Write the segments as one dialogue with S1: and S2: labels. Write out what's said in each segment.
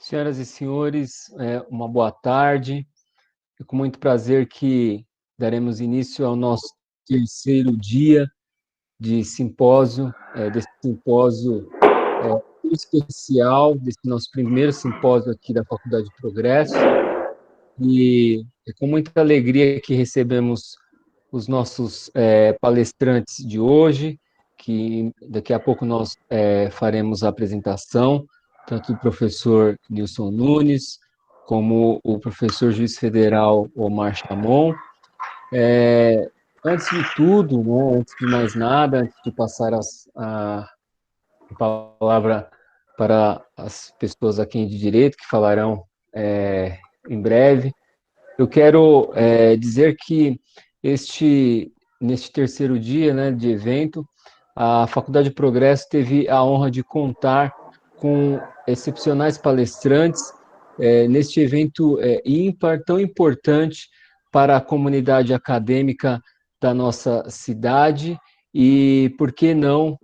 S1: Senhoras e senhores, uma boa tarde. É com muito prazer que daremos início ao nosso terceiro dia de simpósio, desse simpósio especial, desse nosso primeiro simpósio aqui da Faculdade de Progresso. E é com muita alegria que recebemos os nossos palestrantes de hoje, que daqui a pouco nós faremos a apresentação, tanto do professor Nilson Nunes, como o professor juiz federal Omar Chamon. Antes de tudo, né, antes de mais nada, antes de passar a palavra para as pessoas aqui de direito, que falarão em breve, eu quero dizer que neste terceiro dia, né, de evento, a Faculdade de Progresso teve a honra de contar com excepcionais palestrantes neste evento ímpar, tão importante para a comunidade acadêmica da nossa cidade e, por que não,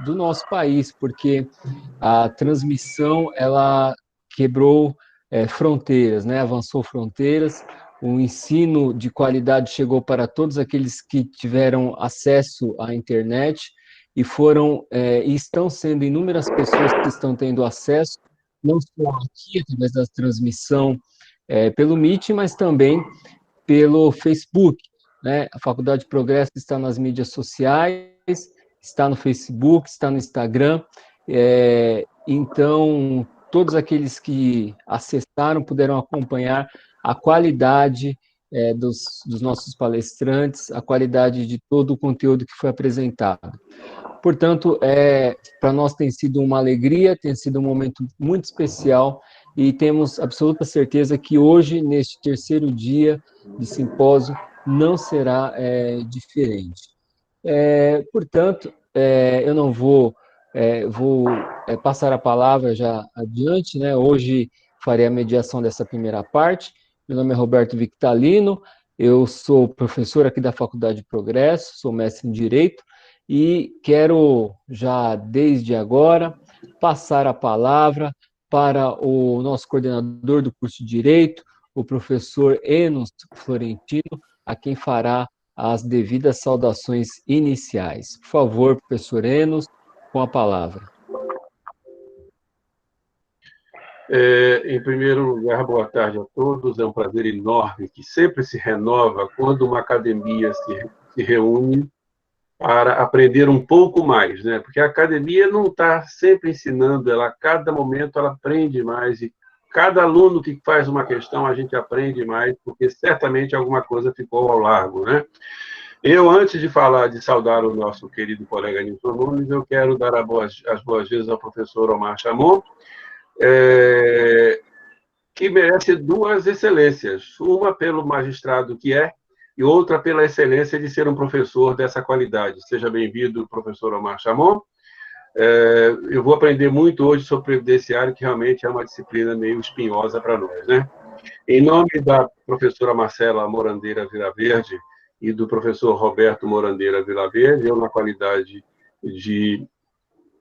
S1: do nosso país, porque a transmissão, ela quebrou fronteiras, né? Avançou fronteiras, o ensino de qualidade chegou para todos aqueles que tiveram acesso à internet e e estão sendo inúmeras pessoas que estão tendo acesso, não só aqui, através da transmissão pelo Meet, mas também pelo Facebook, né? A Faculdade de Progresso está nas mídias sociais, está no Facebook, está no Instagram, então todos aqueles que acessaram puderam acompanhar a qualidade dos nossos palestrantes, a qualidade de todo o conteúdo que foi apresentado. Portanto, para nós tem sido uma alegria, tem sido um momento muito especial e temos absoluta certeza que hoje, neste terceiro dia de simpósio, não será diferente. Portanto, eu não vou passar a palavra já adiante, né? Hoje farei a mediação dessa primeira parte. Meu nome é Roberto Victalino, eu sou professor aqui da Faculdade de Progresso, sou mestre em Direito, e quero já, desde agora, passar a palavra para o nosso coordenador do curso de Direito, o professor Enos Florentino, a quem fará as devidas saudações iniciais. Por favor, professor Enos, com a palavra.
S2: Em primeiro lugar, boa tarde a todos. É um prazer enorme que sempre se renova quando uma academia se reúne para aprender um pouco mais, né? Porque a academia não está sempre ensinando, ela a cada momento ela aprende mais e cada aluno que faz uma questão a gente aprende mais, porque certamente alguma coisa ficou ao largo, né? Eu, antes de saudar o nosso querido colega Nilson Nunes, eu quero dar as boas-vindas ao professor Omar Chamon, que merece duas excelências, uma pelo magistrado que é, e outra pela excelência de ser um professor dessa qualidade. Seja bem-vindo, professor Omar Chamon. Eu vou aprender muito hoje sobre previdenciário, que realmente é uma disciplina meio espinhosa para nós, né? Em nome da professora Marcela Morandeira Vilaverde e do professor Roberto Morandeira Vilaverde, eu, na qualidade de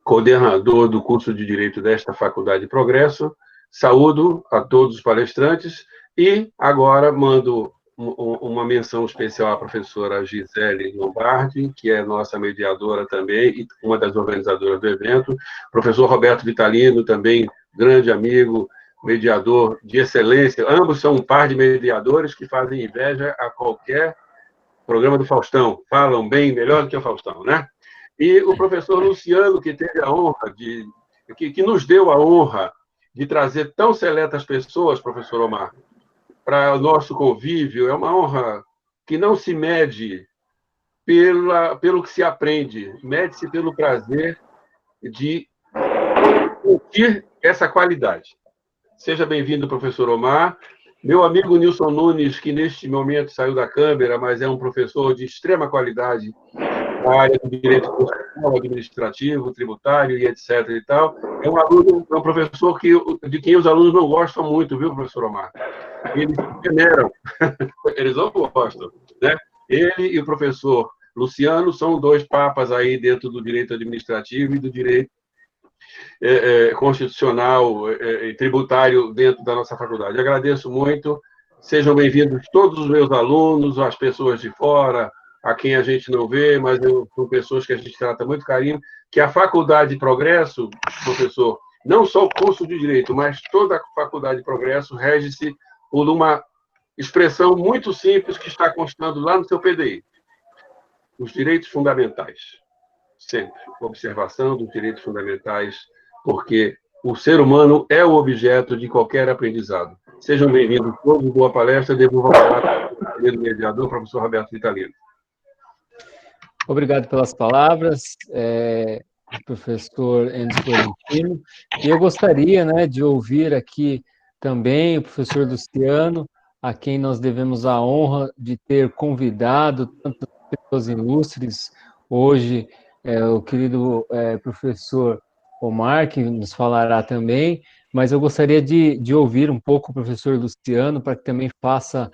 S2: coordenador do curso de Direito desta Faculdade de Progresso, saúdo a todos os palestrantes e agora mando uma menção especial à professora Gisele Lombardi, que é nossa mediadora também e uma das organizadoras do evento, professor Roberto Vitalino, também grande amigo, mediador de excelência. Ambos são um par de mediadores que fazem inveja a qualquer programa do Faustão. Falam bem, melhor do que o Faustão, né? E o professor Luciano, que teve a honra que nos deu a honra de trazer tão seletas pessoas, professor Omar, para o nosso convívio. É uma honra que não se mede pelo que se aprende, mede-se pelo prazer de sentir essa qualidade. Seja bem-vindo, professor Omar. Meu amigo Nilson Nunes, que neste momento saiu da câmera, mas é um professor de extrema qualidade na área do direito constitucional, administrativo, tributário e etc. e tal. É um professor de quem os alunos não gostam muito, viu, professor Omar? Eles se veneram, eles não gostam, né? Ele e o professor Luciano são dois papas aí dentro do direito administrativo e do direito constitucional e tributário dentro da nossa faculdade. Agradeço muito. Sejam bem-vindos todos os meus alunos, as pessoas de fora, a quem a gente não vê, mas são pessoas que a gente trata muito carinho, que a Faculdade de Progresso, professor, não só o curso de Direito, mas toda a Faculdade de Progresso rege-se por uma expressão muito simples que está constando lá no seu PDI. Os direitos fundamentais. Sempre. Observação dos direitos fundamentais, porque o ser humano é o objeto de qualquer aprendizado. Sejam bem-vindos todos, boa palestra, devolvo a palavra ao querido mediador, professor Roberto Vitalino.
S1: Obrigado pelas palavras, professor Enzo Florentino. E eu gostaria, né, de ouvir aqui também o professor Luciano, a quem nós devemos a honra de ter convidado tantas pessoas ilustres. Hoje, o querido professor Omar, que nos falará também, mas eu gostaria de ouvir um pouco o professor Luciano, para que também faça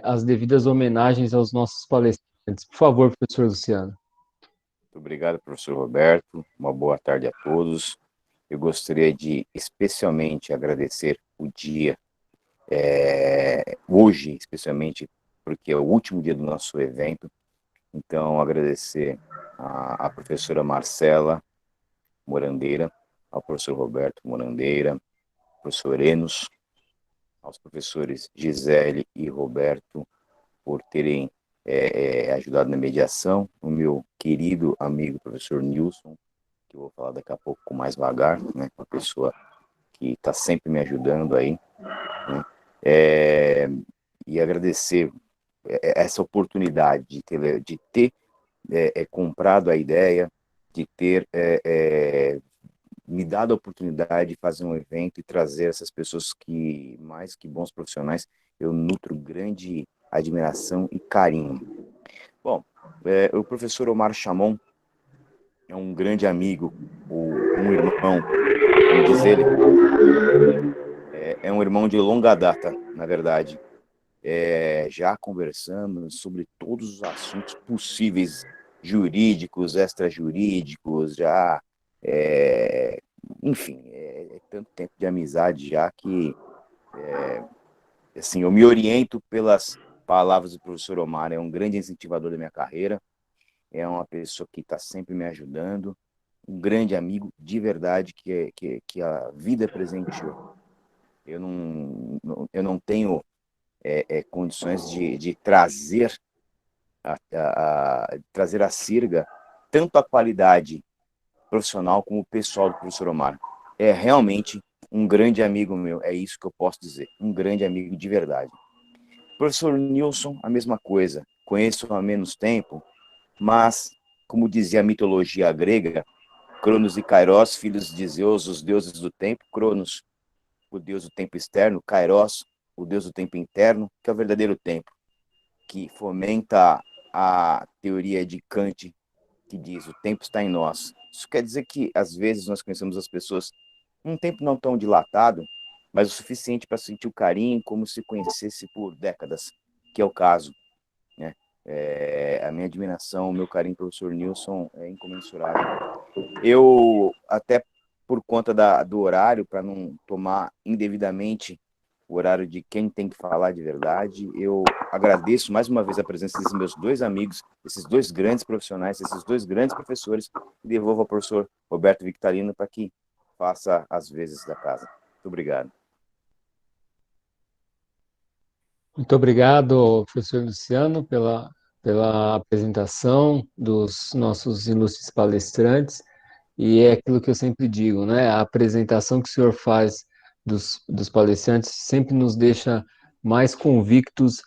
S1: as devidas homenagens aos nossos palestrantes. Por favor, professor Luciano.
S3: Muito obrigado, professor Roberto. Uma boa tarde a todos. Eu gostaria de especialmente agradecer o dia, hoje, especialmente, porque é o último dia do nosso evento. Então, agradecer à professora Marcela Morandeira, ao professor Roberto Morandeira, ao professor Enos, aos professores Gisele e Roberto, por terem ajudado na mediação, o meu querido amigo professor Nilson, que eu vou falar daqui a pouco com mais vagar, né, uma pessoa que está sempre me ajudando aí, né, e agradecer essa oportunidade de ter comprado a ideia, de ter me dado a oportunidade de fazer um evento e trazer essas pessoas que, mais que bons profissionais, eu nutro grande admiração e carinho. Bom, o professor Omar Chamon é um grande amigo, um irmão, como diz ele, é um irmão de longa data, na verdade. Já conversamos sobre todos os assuntos possíveis, jurídicos, extrajurídicos, já, enfim, é tanto tempo de amizade já que, assim, eu me oriento pelas palavras do professor Omar, é um grande incentivador da minha carreira, é uma pessoa que está sempre me ajudando, um grande amigo de verdade que a vida presenteou. Eu não tenho condições de trazer trazer a Sirga tanto a qualidade profissional como o pessoal do professor Omar. É realmente um grande amigo meu, é isso que eu posso dizer, um grande amigo de verdade. Professor Nilson, a mesma coisa, conheço há menos tempo, mas, como dizia a mitologia grega, Cronos e Kairos, filhos de Zeus, os deuses do tempo, Cronos, o deus do tempo externo, Kairos, o deus do tempo interno, que é o verdadeiro tempo, que fomenta a teoria de Kant, que diz, o tempo está em nós. Isso quer dizer que, às vezes, nós conhecemos as pessoas num tempo não tão dilatado, mas o suficiente para sentir o carinho como se conhecesse por décadas, que é o caso, né? A minha admiração, o meu carinho pelo professor Nilson é incomensurável. Eu, até por conta do horário, para não tomar indevidamente o horário de quem tem que falar de verdade, eu agradeço mais uma vez a presença desses meus dois amigos, esses dois grandes profissionais, esses dois grandes professores, e devolvo ao professor Roberto Victorino para que faça as vezes da casa. Muito obrigado.
S1: Muito obrigado, professor Luciano, pela apresentação dos nossos ilustres palestrantes. E é aquilo que eu sempre digo, né? A apresentação que o senhor faz dos palestrantes sempre nos deixa mais convictos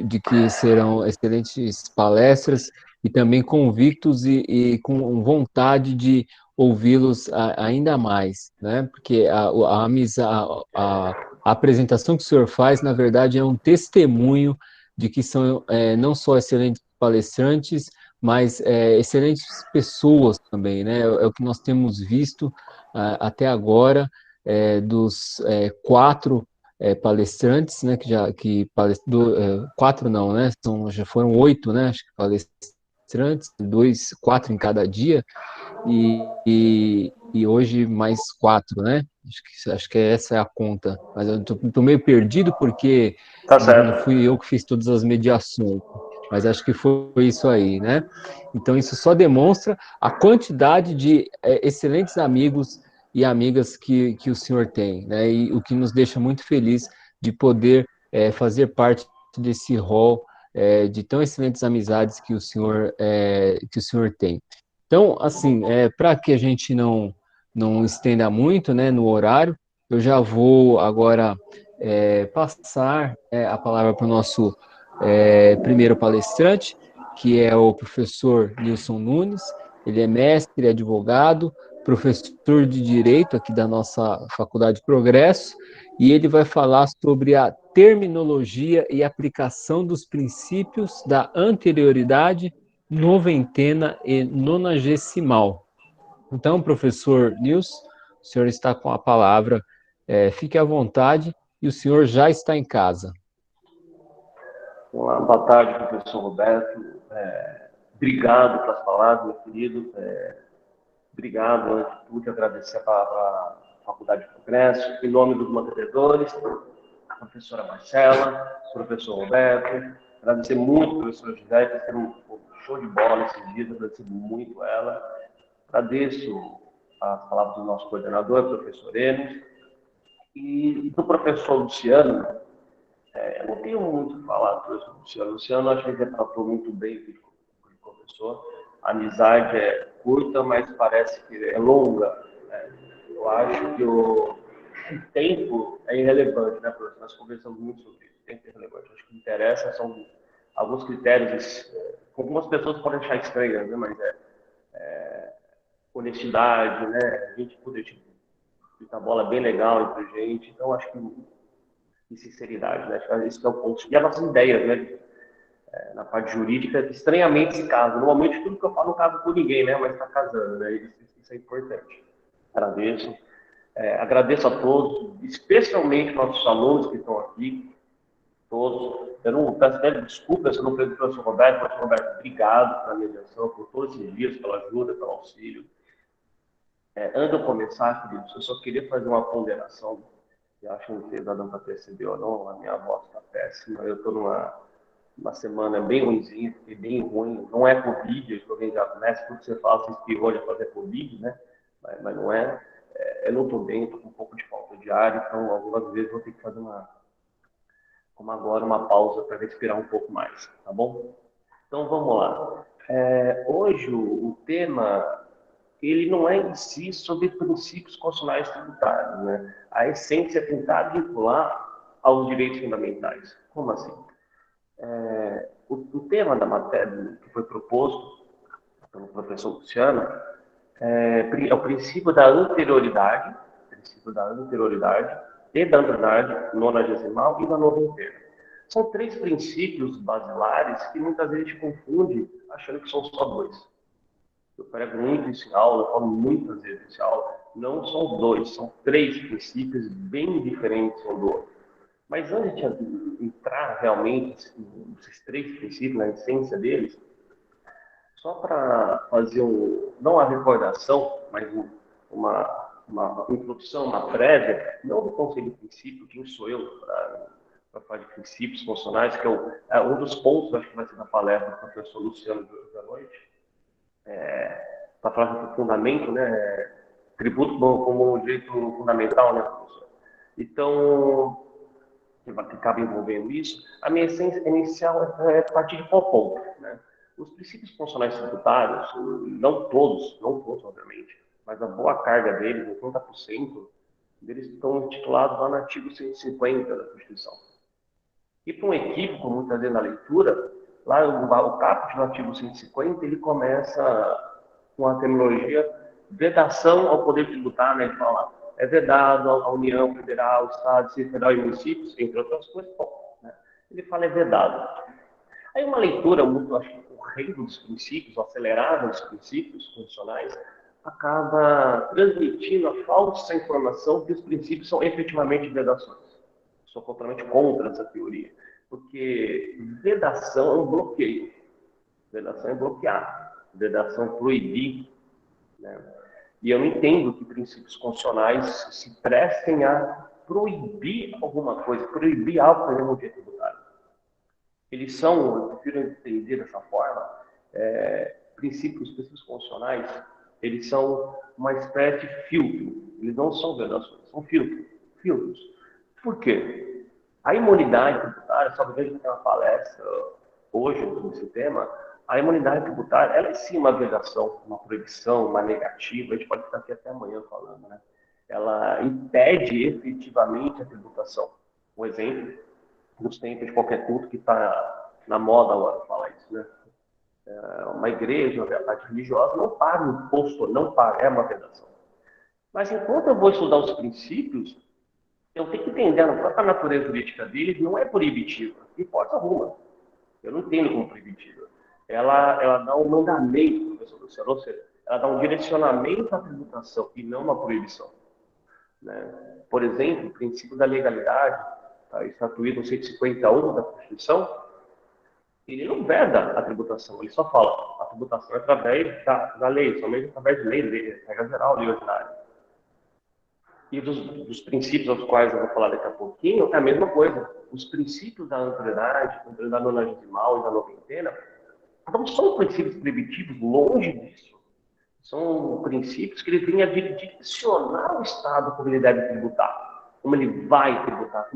S1: de que serão excelentes palestras e também convictos e com vontade de ouvi-los ainda mais, né? Porque a apresentação que o senhor faz, na verdade, é um testemunho de que são não só excelentes palestrantes, mas excelentes pessoas também, né? É o que nós temos visto até agora dos quatro palestrantes, né? Quatro não, né? Já foram 8, né? Acho que palestrantes, quatro em cada dia. e hoje mais 4, né? Acho que essa é a conta. Mas eu tô meio perdido porque
S4: Tá
S1: não
S4: certo.
S1: fui eu que fiz todas as mediações. Mas acho que foi isso aí, né? Então isso só demonstra a quantidade de excelentes amigos e amigas que o senhor tem, né? E o que nos deixa muito feliz de poder fazer parte desse rol de tão excelentes amizades que o senhor tem. Então, assim, para que a gente não estenda muito, né, no horário, eu já vou agora passar a palavra para o nosso primeiro palestrante, que é o professor Nilson Nunes. Ele é mestre, advogado, professor de Direito aqui da nossa Faculdade Progresso, e ele vai falar sobre a terminologia e aplicação dos princípios da anterioridade, noventena e nonagesimal. Então, professor Nilson, o senhor está com a palavra, fique à vontade e o senhor já está em casa.
S4: Olá, boa tarde, professor Roberto. Obrigado pelas palavras, meu querido. Obrigado, antes de tudo, agradecer a Faculdade de Progresso, em nome dos mantenedores, a professora Marcela, o professor Roberto, agradecer muito ao professor José, por ter um show de bola esses dias, agradecer muito a ela. Agradeço as palavras do nosso coordenador, professor Enos, e do professor Luciano. Eu não tenho muito o que falar do professor Luciano. O Luciano, acho que ele tratou muito bem o professor. A amizade é curta, mas parece que é longa, né? Eu acho que o tempo é irrelevante, né, professor? Nós conversamos muito sobre isso. O tempo é irrelevante. Acho que o que interessa são alguns critérios que algumas pessoas podem achar estranhos, né? Mas honestidade, né? A gente poder a bola é bem legal entre a gente. Então, acho que e sinceridade, né? Acho que esse é o ponto. E as nossas ideias, né? Na parte jurídica, estranhamente se casa. Normalmente, tudo que eu falo não casa com ninguém, né? Mas está casando, né? Isso é importante. Agradeço. Agradeço a todos, especialmente nossos alunos que estão aqui, todos. Eu não peço até desculpas se eu não falei do professor Roberto. Professor Roberto, obrigado pela mediação, por todos esses dias, pela ajuda, pelo auxílio. Antes de eu começar, queridos, eu só queria fazer uma ponderação. Eu acho que não sei se dá para perceber ou não, a minha voz está péssima. Eu estou numa semana bem ruimzinha, fiquei bem ruim. Não é Covid, que alguém já conhece, tudo que você fala, você espirrou de fazer Covid, né? Mas não é. Eu não estou bem, estou com um pouco de falta de ar, então algumas vezes vou ter que fazer como agora, uma pausa para respirar um pouco mais, tá bom? Então vamos lá. Hoje o tema ele não é em si sobre princípios constitucionais tributários, né? A essência é tentar vincular aos direitos fundamentais. Como assim? O tema da matéria que foi proposto pelo professor Luciano é o princípio da anterioridade e da anterioridade nonagesimal e da noventena. São três princípios basilares que muitas vezes a gente confunde achando que são só dois. Eu prego muito isso em aula, eu falo muitas vezes isso em aula. Não são dois, são três princípios bem diferentes um do outro. Mas antes de entrar realmente nesses três princípios, na essência deles, só para fazer não a recordação, mas uma introdução, uma prévia, não do conceito de princípio, quem sou eu para falar de princípios funcionais, que é um dos pontos, acho que vai ser na palestra do professor Luciano de hoje à noite, para falar de fundamento, né? Tributo como direito fundamental, né, professor? Então, que acaba envolvendo isso, a minha essência inicial é partir de qual ponto, né? Os princípios funcionais tributários, não todos, obviamente, mas a boa carga deles, 80%, deles estão titulados lá no artigo 150 da Constituição. E para um equívoco, muitas vezes na leitura, lá o caput do artigo 150, ele começa com a terminologia vedação ao poder tributário, né? Ele fala, é vedado à União Federal, Estado, Distrito Federal e municípios, entre outras coisas, né? Ele fala é vedado. Aí uma leitura muito, acho que correndo dos princípios, acelerada dos princípios funcionais, acaba transmitindo a falsa informação que os princípios são efetivamente vedações. Sou completamente contra essa teoria, porque vedação é um bloqueio. Vedação é bloquear. Vedação é proibir. né? E eu entendo que princípios constitucionais se prestem a proibir alguma coisa, proibir algo para o direito tributário. Eles são, eu prefiro entender dessa forma, princípios constitucionais, eles são uma espécie de filtro. Eles não são vedações, são filtros. Por quê? A imunidade tributária, só que a gente tem uma palestra hoje sobre esse tema, a imunidade tributária, ela é sim uma vedação, uma proibição, uma negativa, a gente pode ficar aqui até amanhã falando, né? Ela impede efetivamente a tributação. Um exemplo, nos tempos de qualquer culto que está na moda agora falar isso, né? Uma igreja, uma parte religiosa, não paga imposto, não paga, é uma vedação. Mas enquanto eu vou estudar os princípios, eu tenho que entender a própria natureza jurídica deles, não é proibitiva, de forma alguma. Eu não entendo como proibitiva. Ela dá um mandamento, professor Luciano, ou seja, ela dá um direcionamento à tributação e não uma proibição, né? Por exemplo, o princípio da legalidade, tá, estatuído no 151 da Constituição, ele não veda a tributação, ele só fala a tributação é através da lei, somente através de lei, regra geral, lei ordinária. E dos princípios aos quais eu vou falar daqui a pouquinho, é a mesma coisa. Os princípios da anterioridade, da nonagesimal e da noventena, não são princípios proibitivos, longe disso. São princípios que ele vêm a direcionar o Estado como ele deve tributar, como ele vai tributar,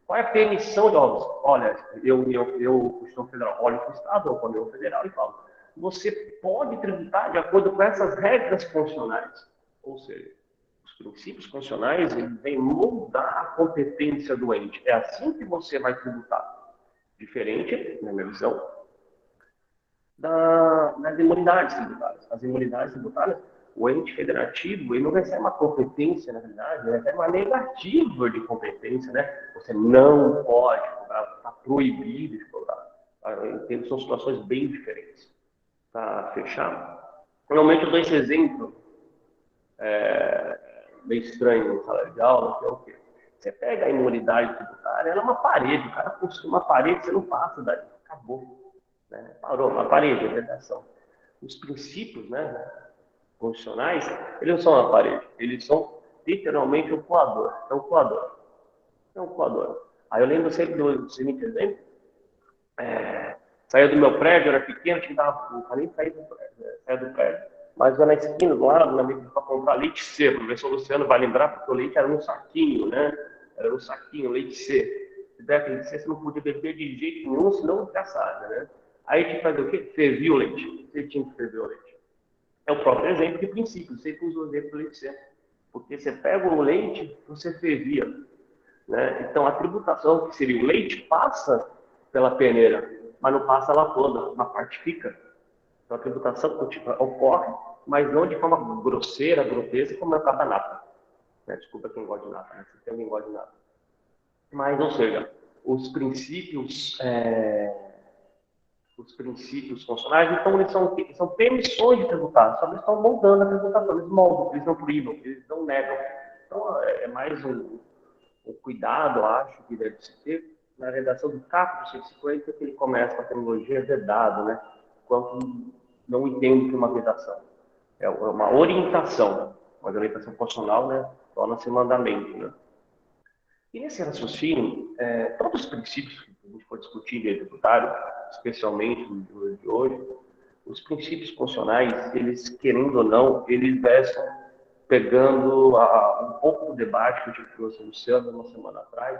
S4: qual é a permissão de obras. Olha, eu Constituição Federal, olho para o Estado, ou para a União Federal e falo, você pode tributar de acordo com essas regras constitucionais. Ou seja, os princípios constitucionais, eles vêm moldar a competência do ente. É assim que você vai tributar. Diferente, na minha visão, das imunidades tributárias. As imunidades tributárias, o ente federativo, ele não recebe uma competência, na verdade, ele recebe uma negativa de competência, né? Você não pode cobrar, está proibido de cobrar. Eu entendo, são situações bem diferentes. Para fechar, normalmente eu dou esse exemplo meio estranho em sala de aula, que é o quê? Você pega a imunidade tributária, ela é uma parede, o cara construiu uma parede, você não passa daí, acabou. Né? Parou, uma parede, a vedação. Os princípios, né, constitucionais, eles não são uma parede, eles são literalmente um coador. É um coador. É um coador. Aí eu lembro sempre do seguinte exemplo, saía do meu prédio, era pequeno, tinha que dar não nem sair do prédio. Mas eu na esquina, do lado, na minha para comprar leite C. O professor Luciano vai lembrar, porque o leite era num saquinho, né? Era num saquinho, leite C. Se der leite C, você não podia beber de jeito nenhum, senão já sabe, né? Aí tinha que fazer o quê? Fervia o leite. Você tinha que ferver o leite. É o próprio exemplo de princípio. Você usa o exemplo do leite C. Porque você pega o leite, você fervia. Né? Então, a tributação, que seria o leite, passa pela peneira, mas não passa lá toda, uma parte fica. Então, a tributação ocorre, mas não de forma grosseira, grotesca, como é o caso da nata. Né? Desculpa quem gosta de nata, né? Se tem alguém gosta de nata. Mas, ou seja, os princípios constitucionais, então, eles são permissões de tributar, só que eles estão moldando a tributação, eles moldam, eles não proíbem, eles não negam. Então, é mais um cuidado, acho, que deve se ter na redação do caput 150, que ele começa com a terminologia vedado, né? Quanto não entendo que é uma vedação. É uma orientação, mas a orientação constitucional, né? Torna-se mandamento, né? E nesse raciocínio, todos os princípios que a gente for discutir em direito tributário, especialmente no dia de hoje, os princípios constitucionais, eles, querendo ou não, eles vestem pegando um pouco do debate que eu tive com o professor Luciano uma semana atrás,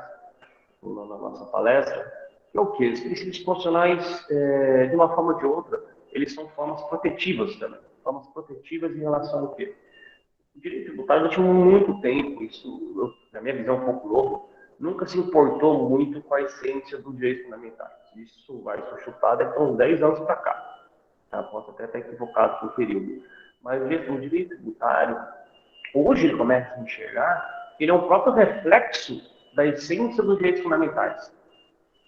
S4: na nossa palestra, que é o quê? Os princípios constitucionais, de uma forma ou de outra, eles são formas protetivas também. Formas protetivas em relação ao quê? O direito tributário, durante muito tempo, isso, na minha visão, um pouco novo, nunca se importou muito com a essência dos direitos fundamentais. Isso vai ser chutado daqui a uns 10 anos para cá. Tá? Posso até estar equivocado com o período. Mas o direito tributário, hoje ele começa a enxergar que ele é um próprio reflexo da essência dos direitos fundamentais.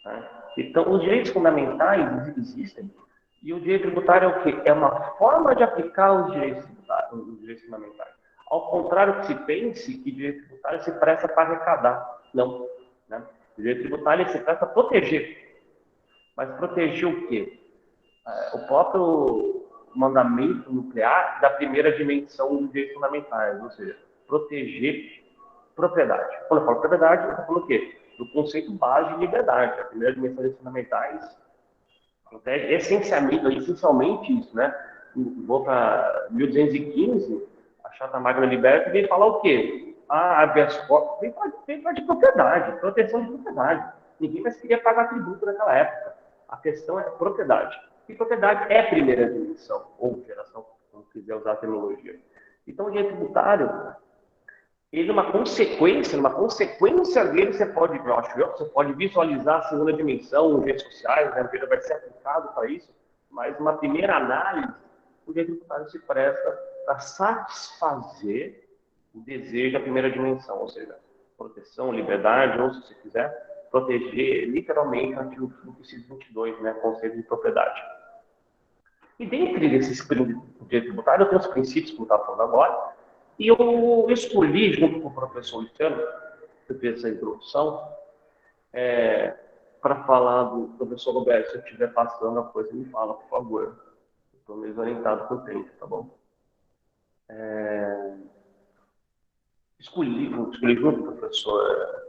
S4: Tá? Então, os direitos fundamentais existem, e o direito tributário é o quê? É uma forma de aplicar os direitos fundamentais. Ao contrário que se pense que o direito tributário se presta para arrecadar. Não. Né? O direito tributário se presta para proteger. Mas proteger o quê? O próprio mandamento nuclear da primeira dimensão dos direitos fundamentais, ou seja, proteger propriedade. Quando eu falo propriedade, eu estou falando o quê? Do conceito base de liberdade. A primeira dimensão dos direitos fundamentais protege essencialmente isso, né? Vou para 1215, a Charta Magna Liberta vem falar o quê? Habeas corpus vem falar de propriedade, proteção de propriedade. Ninguém mais queria pagar tributo naquela época. A questão é propriedade. E propriedade é a primeira dimensão, ou geração, como quiser usar a terminologia. Então, o direito tributário, ele numa consequência dele, você pode visualizar a segunda dimensão, os direitos sociais, né? O vai ser aplicado para isso, mas numa primeira análise, o direito tributário se presta para satisfazer o desejo da primeira dimensão, ou seja, proteção, liberdade, ou se você quiser, proteger literalmente o artigo 122, né, conceito de propriedade. E dentre esses princípios do direito tributário, eu tenho os princípios que eu estava falando agora, e eu escolhi, junto com o professor Luciano, que fez essa introdução, para falar do professor Roberto. Se eu estiver passando a coisa, me fala, por favor. Estou meio orientado com o tempo, tá bom? Escolhi junto com o professor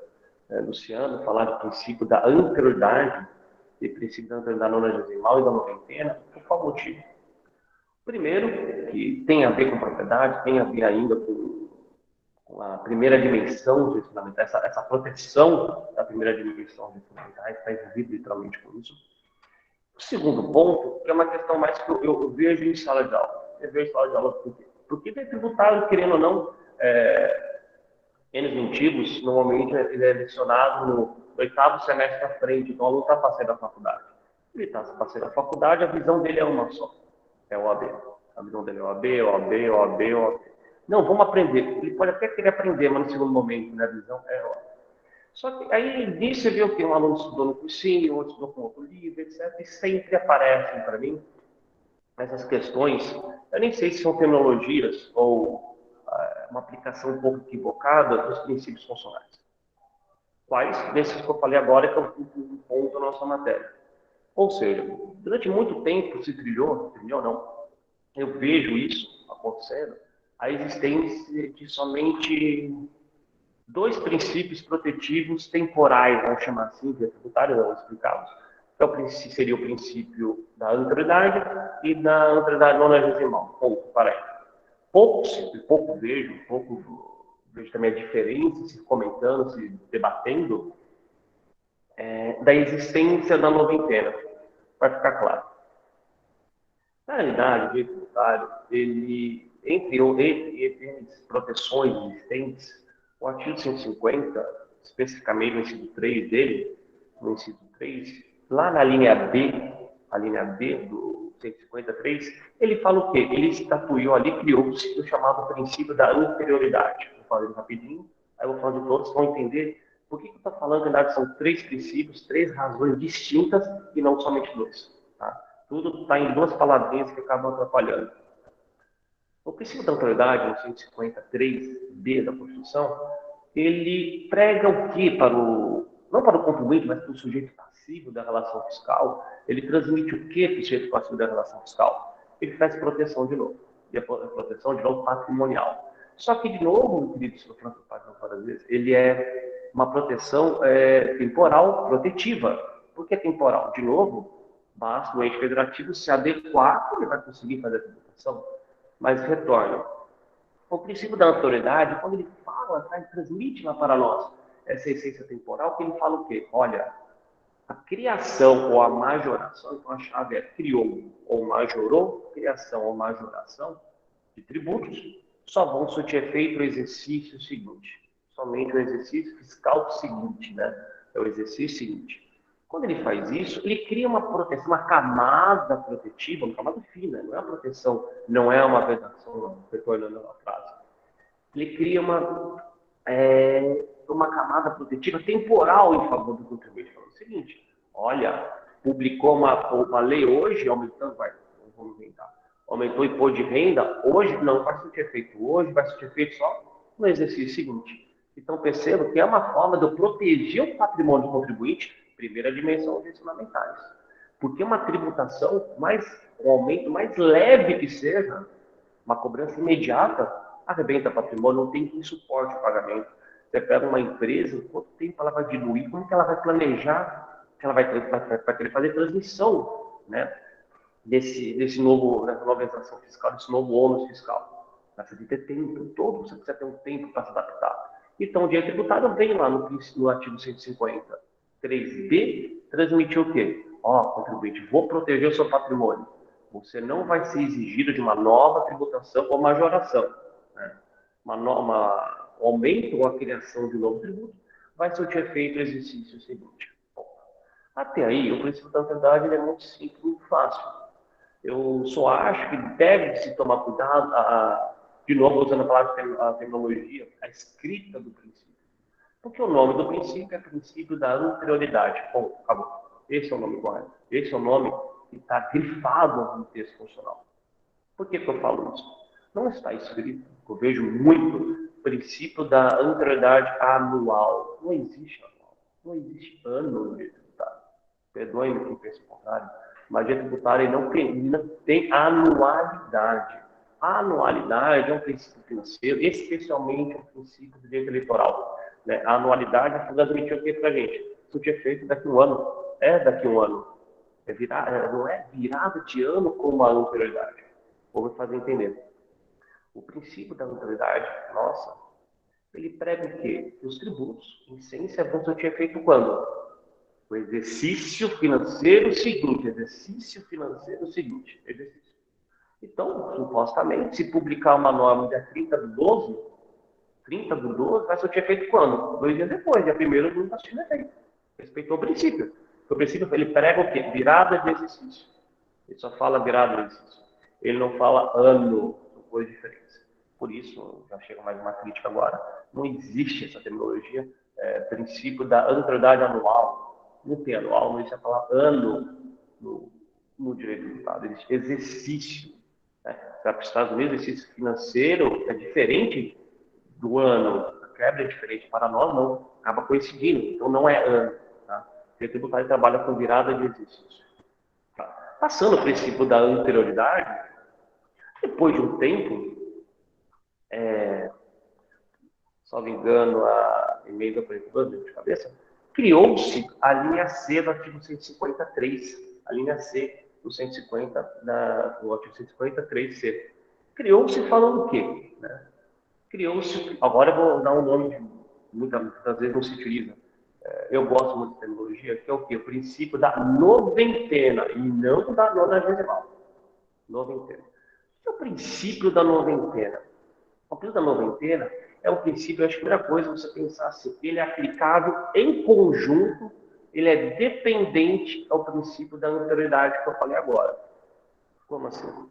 S4: Luciano falar do princípio da anterioridade, e princípio da anterioridade nonagesimal e da noventena, por qual motivo? Primeiro, que tem a ver com propriedade, tem a ver ainda com a primeira dimensão dos fundamentais, essa proteção da primeira dimensão dos fundamentais, está envolvido literalmente com isso. O segundo ponto é uma questão mais que eu vejo em sala de aula. Eu vejo em sala de aula por quê? Porque o tributário, querendo ou não, N antigos, normalmente ele é lecionado no 8º semestre à frente, então o aluno está passando da faculdade. Ele está passando da faculdade, a visão dele é uma só, é o OAB. A visão dele é o OAB. Não, vamos aprender. Ele pode até querer aprender, mas no segundo momento, né, a visão é o OAB. Só que aí nisso você vê o que um aluno estudou no cursinho, outro estudou com outro livro, etc. E sempre aparecem para mim essas questões, eu nem sei se são terminologias ou uma aplicação um pouco equivocada dos princípios funcionais. Quais desses que eu falei agora que é o ponto da nossa matéria. Ou seja, durante muito tempo se trilhou não, eu vejo isso acontecendo, a existência de somente 2 princípios protetivos temporais, vamos chamar assim, de tributário, não explicá-los. Então, seria o princípio da anterioridade e da anterioridade nonagesimal. Pouco vejo também a diferença, se comentando, se debatendo, da existência da noventena, para ficar claro. Na realidade, o direito tributário, ele, entre as proteções existentes, o artigo 150, especificamente no inciso 3 dele, no inciso 3, lá na linha B do 153, ele fala o quê? Ele estatuiu ali, criou o chamado princípio da anterioridade. Vou falar rapidinho, aí eu vou falar de todos, vão entender por que eu estou falando, na verdade, são 3 princípios, 3 razões distintas e não somente 2. Tá? Tudo está em 2 palavrinhas que acabam atrapalhando. O princípio da autoridade, no 153b da Constituição, ele prega o quê não para o contribuinte, mas para o sujeito passivo da relação fiscal? Ele transmite o quê para o sujeito passivo da relação fiscal? Ele traz proteção de novo. E a proteção, de novo, patrimonial. Só que, de novo, querido, se eu várias vezes, ele é uma proteção temporal protetiva. Por que temporal? De novo, basta o ente federativo se adequar, ele vai conseguir fazer a tributação. Mas retorno. O princípio da autoridade, quando ele fala, ele transmite lá para nós essa essência temporal, que ele fala o quê? Olha, a criação ou a majoração, então a chave é criou ou majorou, criação ou majoração de tributos, só vão surtir efeito o exercício seguinte. Somente o exercício fiscal seguinte, né? É o exercício seguinte. Quando ele faz isso, ele cria uma proteção, uma camada protetiva, uma camada fina, não é uma proteção, não é uma vedação, retornando à frase. Ele cria uma camada protetiva temporal em favor do contribuinte. Falando o seguinte, olha, publicou uma lei hoje, aumentando, vamos inventar, aumentou o imposto de renda, hoje não vai surtir efeito hoje, vai surtir efeito só no exercício seguinte. Então, perceba que é uma forma de eu proteger o patrimônio do contribuinte, primeira dimensão dos fundamentais. Porque uma tributação mais um aumento mais leve que seja, uma cobrança imediata, arrebenta patrimônio, não tem quem suporte o pagamento. Você pega uma empresa, quanto tempo ela vai diluir, como que ela vai planejar, que ela vai querer fazer transmissão, né, dessa nova exação fiscal, desse novo ônus fiscal. Precisa de ter tempo, todo você precisa ter um tempo para se adaptar. Então, o direito tributário vem lá no artigo 150, 3B, transmitir o quê? Contribuinte, vou proteger o seu patrimônio. Você não vai ser exigido de uma nova tributação ou majoração, né? Um aumento ou a criação de um novo tributo vai surtir efeito no exercício seguinte. Bom, até aí, o princípio da autoridade é muito simples e muito fácil. Eu só acho que deve-se tomar cuidado, de novo, usando a palavra a terminologia, a escrita do princípio. Porque o nome do princípio é princípio da anterioridade. Bom, acabou. Esse é o nome correto. Esse é o nome que está grifado no texto constitucional. Por que eu falo isso? Não está escrito, eu vejo muito, princípio da anterioridade anual. Não existe anual. Não existe ano no direito tributário. Perdoe-me quem pensa o contrário, mas o direito tributário não tem anualidade. A anualidade é um princípio financeiro, especialmente um princípio do direito eleitoral. Né? A anualidade é fundamentalmente o que para a gente? Isso tinha feito daqui a um ano. É daqui a um ano. Não é virada de ano como a anterioridade. Vou me fazer entender. O princípio da anterioridade, ele prega o quê? Que os tributos, em essência, vão ser feitos quando? O exercício financeiro seguinte. Exercício. Então, supostamente, se publicar uma norma dia 30/12, vai ser feito quando? 2 dias depois, dia 1º não está sendo feito. Respeitou o princípio. O princípio, ele prega o quê? Virada de exercício. Ele só fala virada de exercício. Ele não fala ano, são coisas diferentes. Por isso, já chega mais uma crítica agora, não existe essa terminologia, princípio da anterioridade anual. Não tem anual, não existe a palavra ano no direito tributário. Existe exercício. Né? Para os Estados Unidos, o exercício financeiro é diferente do ano. A quebra é diferente. Para nós, não. Acaba coincidindo. Então, não é ano. Tá? O direito tributário trabalha com virada de exercício. Tá? Passando o princípio da anterioridade, depois de um tempo, salvo engano, a emenda por de cabeça, criou-se a linha C do artigo 153, a linha C do 150, do artigo 153C. Criou-se falando o quê? Né? Criou-se, agora eu vou dar um nome que muitas vezes não se utiliza. Eu gosto muito de terminologia, que é o quê? O princípio da noventena, e não da nonagesimal. Noventena. O que é o princípio da noventena? O princípio da noventena é um princípio, acho que a primeira coisa é você pensar assim, ele é aplicável em conjunto, ele é dependente ao princípio da anterioridade que eu falei agora. Como assim?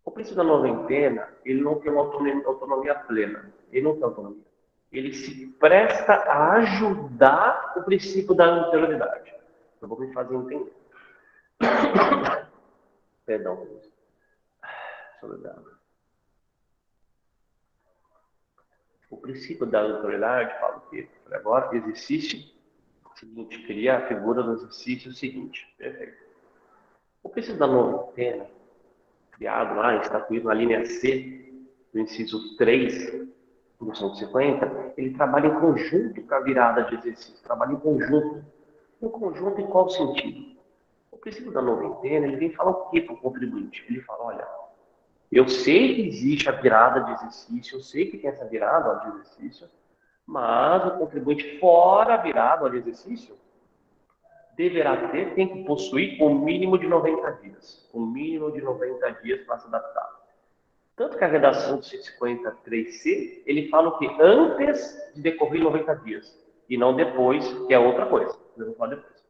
S4: O princípio da noventena, ele não tem uma autonomia plena. Ele não tem autonomia. Ele se presta a ajudar o princípio da anterioridade. Eu vou me fazer entender. Perdão. Soledade. O princípio da anterioridade fala o quê? Agora, exercício seguinte, cria a figura do exercício seguinte. Perfeito. O princípio da noventena, criado lá, instituído na linha C, do inciso 3, do 150, ele trabalha em conjunto com a virada de exercício, trabalha em conjunto. Em conjunto, em qual sentido? O princípio da noventena, ele vem falar o quê para o contribuinte? Ele fala, olha, eu sei que existe a virada de exercício, eu sei que tem essa virada de exercício, mas o contribuinte fora a virada de exercício tem que possuir o mínimo de 90 dias. O mínimo de 90 dias para se adaptar. Tanto que a redação do 153C, ele fala o quê? Antes de decorrer 90 dias. E não depois, que é outra coisa. Eu vou falar depois.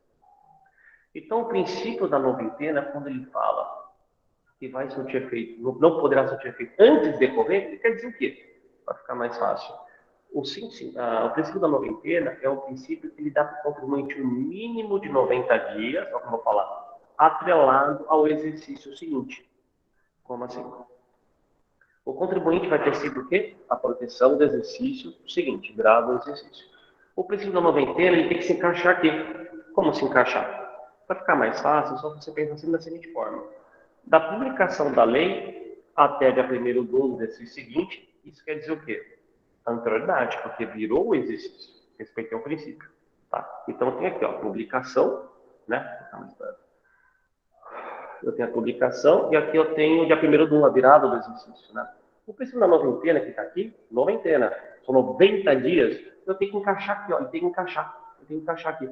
S4: Então, o princípio da noventena, quando ele fala que vai surtir efeito, não poderá surtir efeito antes de decorrer, ele quer dizer o quê? Para ficar mais fácil. O princípio da noventena é um princípio que ele dá para o contribuinte um mínimo de 90 dias, como eu vou falar, atrelado ao exercício seguinte. Como assim? O contribuinte vai ter sido o quê? A proteção do exercício seguinte, grave o exercício. O princípio da noventena, ele tem que se encaixar aqui. Como se encaixar? Para ficar mais fácil, só você pensa assim da seguinte forma. Da publicação da lei até dia 1º do exercício seguinte, isso quer dizer o quê? Anterioridade, porque virou o exercício. Respeitei o princípio. Tá? Então, tem aqui, ó, publicação, né? Eu tenho a publicação e aqui eu tenho dia 1º do 1, a virada do exercício, né? O princípio da noventena que está aqui, noventena, são 90 dias, eu tenho que encaixar aqui, ó, ele tem que encaixar, eu tenho que encaixar aqui,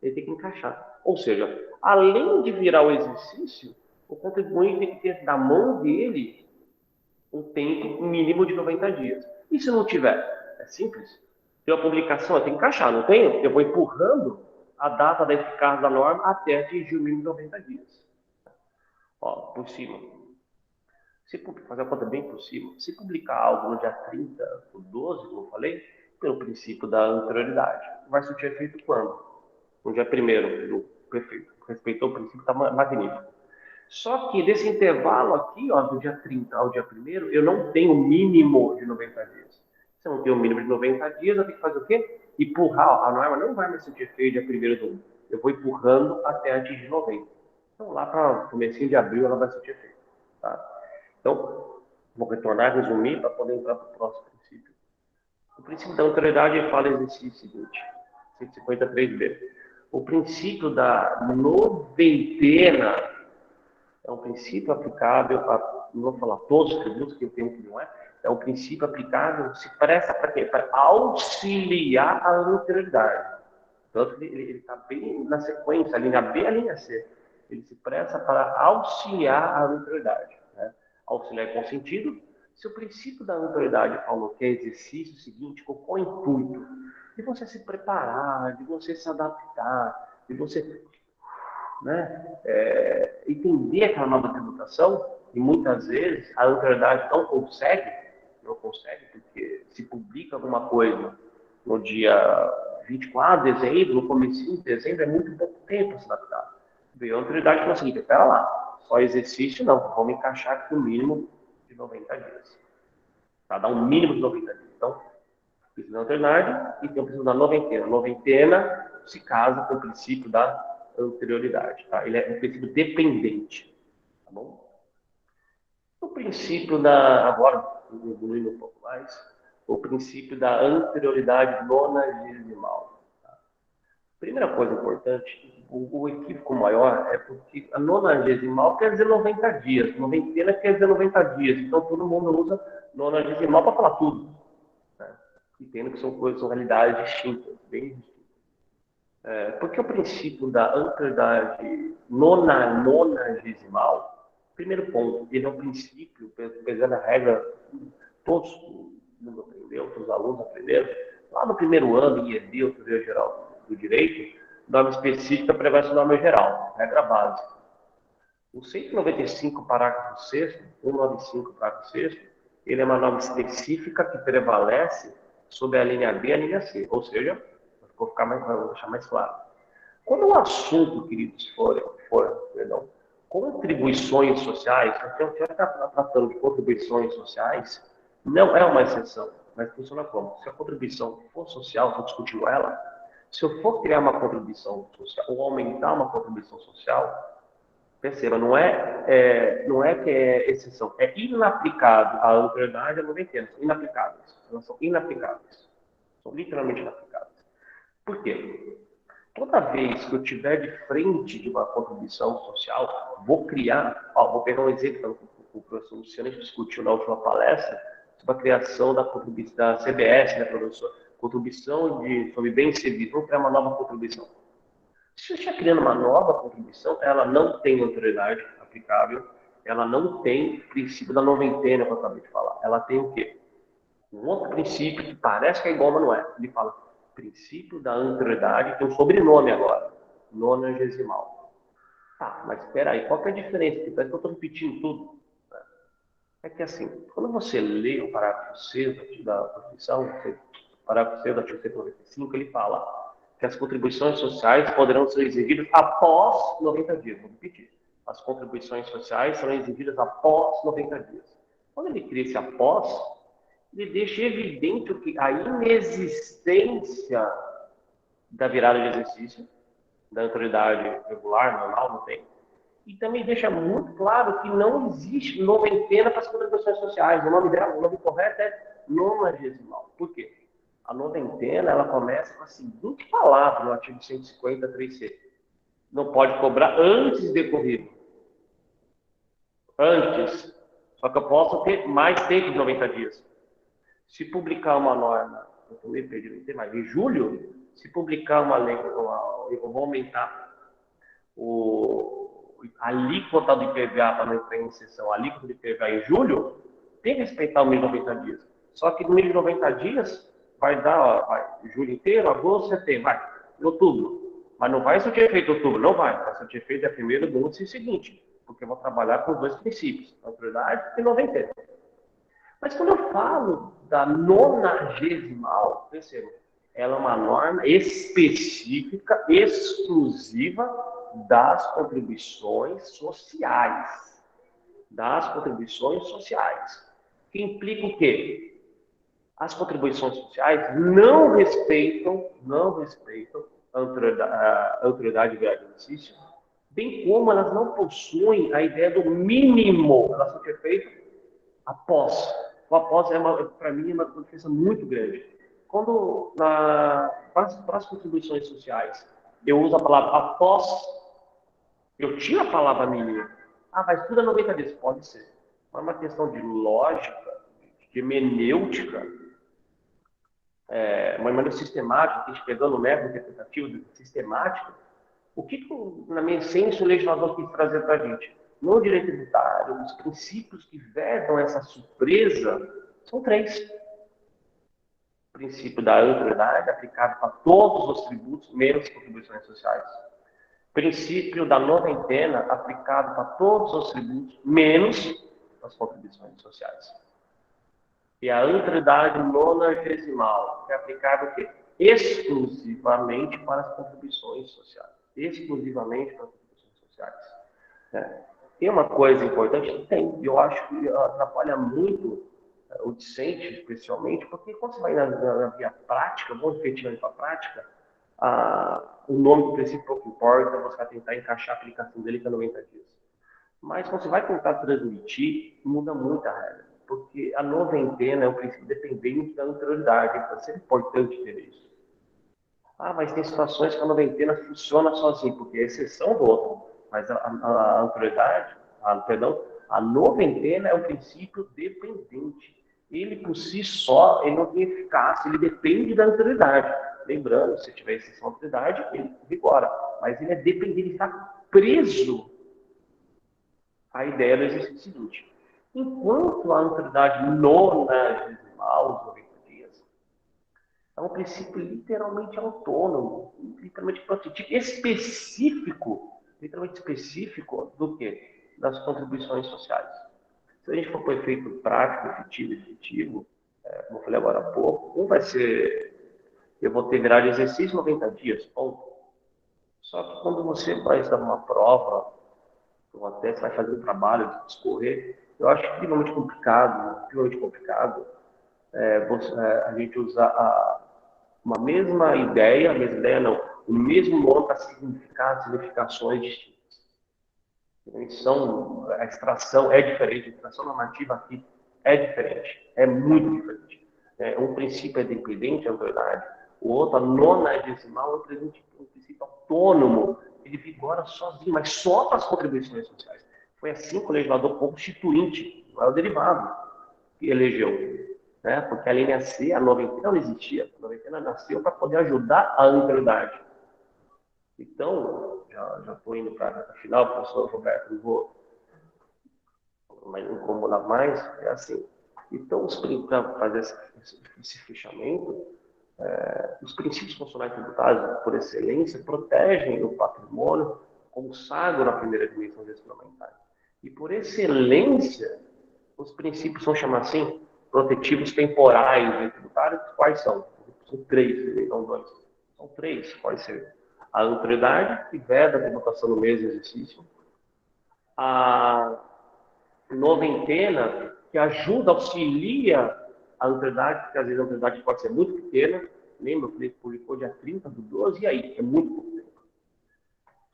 S4: ele tem que encaixar. Ou seja, além de virar o exercício, o contribuinte tem que ter na mão dele um tempo mínimo de 90 dias. E se não tiver? É simples. Tem a publicação, eu tenho que encaixar, não tenho? Eu vou empurrando a data da eficácia da norma até atingir o mínimo de 90 dias. Ó, por cima. Se fazer a conta bem por cima, se publicar algo no dia 30 do 12, como eu falei, pelo princípio da anterioridade, vai surtir efeito quando? No dia 1º do perfeito. Respeitou o princípio, está magnífico. Só que desse intervalo aqui, ó, do dia 30 ao dia 1º, eu não tenho o mínimo de 90 dias. Se eu não tenho o mínimo de 90 dias, eu tenho que fazer o quê? Empurrar. A norma não vai mais surtir efeito dia 1º do 1. Eu vou empurrando até atingir 90. Então, lá para o comecinho de abril, ela vai surtir efeito. Tá? Então, vou retornar, resumir, para poder entrar para o próximo princípio. O princípio da autoridade fala o exercício seguinte, 153b. O princípio da noventena é um princípio aplicável a, não vou falar todos os tributos, que eu tenho que não é um princípio aplicável, se presta para quê? Para auxiliar a anterioridade. Tanto que ele está bem na sequência, a linha B e a linha C. Ele se presta para auxiliar a anterioridade. Né? Auxiliar com sentido. Se o princípio da anterioridade falou que é exercício seguinte, com qual intuito? De você se preparar, de você se adaptar, de você, né, entender aquela nova tributação, e muitas vezes a anterioridade não consegue, porque se publica alguma coisa no dia 24 de dezembro, no começo de dezembro, é muito pouco tempo para se adaptar. Veio a anterioridade e falou assim, espera lá, só exercício não, vamos encaixar aqui o mínimo de 90 dias. Tá? Dá um mínimo de 90 dias. Então, princípio da anterioridade e tem o princípio da noventena. A noventena se casa com o princípio da anterioridade. Tá? Ele é um princípio dependente. Tá bom? O princípio da... Agora, evoluindo um pouco mais, o princípio da anterioridade nonagesimal. Tá? Primeira coisa importante, o equívoco maior é porque a nonagesimal quer dizer 90 dias, noventena quer dizer 90 dias, então todo mundo usa nonagesimal para falar tudo. Né? Entendo que são coisas, são realidades distintas, bem distintas. Porque o princípio da anterioridade nonagesimal, primeiro ponto, ele é um princípio, apesar da regra, todo mundo aprendeu, todos os alunos aprenderam, lá no primeiro ano, em ED, ou Teoria Geral do Direito, norma específica prevalece a norma geral, regra básica. O 195, parágrafo 6º, 195, parágrafo 6º, ele é uma norma específica que prevalece sobre a linha B e a linha C, ou seja, vou deixar mais claro. Quando o assunto, queridos, for contribuições sociais, a gente está tratando de contribuições sociais, não é uma exceção, mas funciona como? Se a contribuição for social, estou discutindo ela, se eu for criar uma contribuição social ou aumentar uma contribuição social, perceba, não é que é exceção, é inaplicável. A anterioridade é 90 são inaplicáveis. Elas são inaplicáveis. São literalmente inaplicáveis. Por quê? Toda vez que eu estiver de frente de uma contribuição social, vou criar, vou pegar um exemplo que o professor Luciano discutiu na última palestra, sobre a criação da CBS, né, professor? Contribuição sobre bens e serviços. Vamos criar uma nova contribuição. Se eu estiver criando uma nova contribuição, ela não tem autoridade aplicável, ela não tem princípio da noventena, que eu acabei de falar. Ela tem o quê? Um outro princípio que parece que é igual, mas não é. Ele fala princípio da anterioridade, tem um sobrenome agora, nonagesimal. Tá, mas espera aí, qual que é a diferença? Parece que eu estou repetindo tudo. É que assim, quando você lê o parágrafo 6 da Constituição, o parágrafo 6 do artigo 195, ele fala que as contribuições sociais poderão ser exigidas após 90 dias. Vou repetir. As contribuições sociais serão exigidas após 90 dias. Quando ele cria esse após, ele deixa evidente que a inexistência da virada de exercício, da autoridade regular, normal, não tem. E também deixa muito claro que não existe noventena para as contribuições sociais. O nome dela, o nome correto é nonagesimal. Por quê? A noventena, ela começa com a seguinte palavra no artigo 150.3c. Não pode cobrar antes de decorrido. Antes. Só que eu posso ter mais tempo de 90 dias. Se publicar uma norma, eu estou meio perdido, não tem mais, em julho, se publicar uma lei, eu vou aumentar a alíquota do IPVA para não entrar em exceção, a alíquota do IPVA em julho, tem que respeitar o mês de 90 dias. Só que no mês de 90 dias, vai dar, julho inteiro, agosto, setembro, em outubro. Mas não vai surtir efeito em outubro, não vai surtir efeito primeiro do mês seguinte, porque eu vou trabalhar com os dois princípios, autoridade e noventena. Mas quando eu falo da nonagesimal, perceba, ela é uma norma específica, exclusiva das contribuições sociais. Das contribuições sociais. Que implica o quê? As contribuições sociais não respeitam a autoridade de exercício, bem como elas não possuem a ideia do mínimo. Elas são feitas após. O após, para mim, é uma diferença muito grande. Quando, para as contribuições sociais, eu uso a palavra após, eu tiro a palavra mínima. Mas tudo é 90 dias. Pode ser. Mas é uma questão de lógica, de hermenêutica, uma maneira sistemática, que a gente pegando o método interpretativo sistemático. O que, na minha essência, o legislador quis trazer para a gente? No direito tributário, os princípios que vedam essa surpresa são 3. O princípio da autoridade, aplicado para todos os tributos, menos contribuições sociais. Princípio da noventena, aplicado para todos os tributos, menos as contribuições sociais. E a autoridade nonagesimal, que é aplicada o quê? Exclusivamente para as contribuições sociais. Exclusivamente para as contribuições sociais. Tem uma coisa importante? Tem. Eu acho que atrapalha muito o discente, especialmente, porque quando você vai na via prática, vou efetivamente para a prática, o nome do princípio pouco importa, você vai tentar encaixar a aplicação dele para 90 dias. Mas quando você vai tentar transmitir, muda muito a regra. Porque a noventena é um princípio dependente da autoridade, então é sempre importante ter isso. Mas tem situações que a noventena funciona sozinha, porque é exceção do outro. Mas a autoridade, a noventena é um princípio dependente. Ele, por si só, ele não tem eficácia, ele depende da autoridade. Lembrando, se tiver exceção da autoridade, ele vigora. Mas ele é dependente, ele está preso à ideia do exercício seguinte. Enquanto a autoridade nonagesimal, os 90 dias, é um princípio literalmente autônomo, literalmente específico, literalmente específico do quê? Das contribuições sociais. Se a gente for para o efeito prático, efetivo, como eu falei agora há pouco, vai ser, eu vou ter virado exercício 90 dias, ponto. Só que quando você vai dar uma prova, ou até você vai fazer um trabalho de discorrer, eu acho extremamente complicado, a gente usar uma mesma ideia não, o mesmo nome para significar significações distintas. Então, a extração é diferente, a extração normativa aqui é diferente, é muito diferente. Um princípio é dependente da autoridade, o outro, a nonagesimal, é um princípio autônomo, ele vigora sozinho, mas só para as contribuições sociais. Foi assim que o legislador constituinte, não é o derivado, que elegeu. Porque a linha C, a noventena não existia. A noventena nasceu para poder ajudar a autoridade. Então, já estou indo para a final, professor Roberto, não vou incomodar mais, é assim. Então, para fazer esse fechamento, os princípios constitucionais tributários, por excelência, protegem o patrimônio, consagram a primeira dimensão fundamental. E, por excelência, os princípios são chamados assim, protetivos temporais tributários. Quais são? São 3, não 2. São 3, pode ser. A autoridade, que veda a tributação no mesmo exercício. A noventena, que ajuda, auxilia a autoridade, porque às vezes a autoridade pode ser muito pequena. Lembra, eu falei que publicou dia 30/12, e aí? É muito pouco tempo.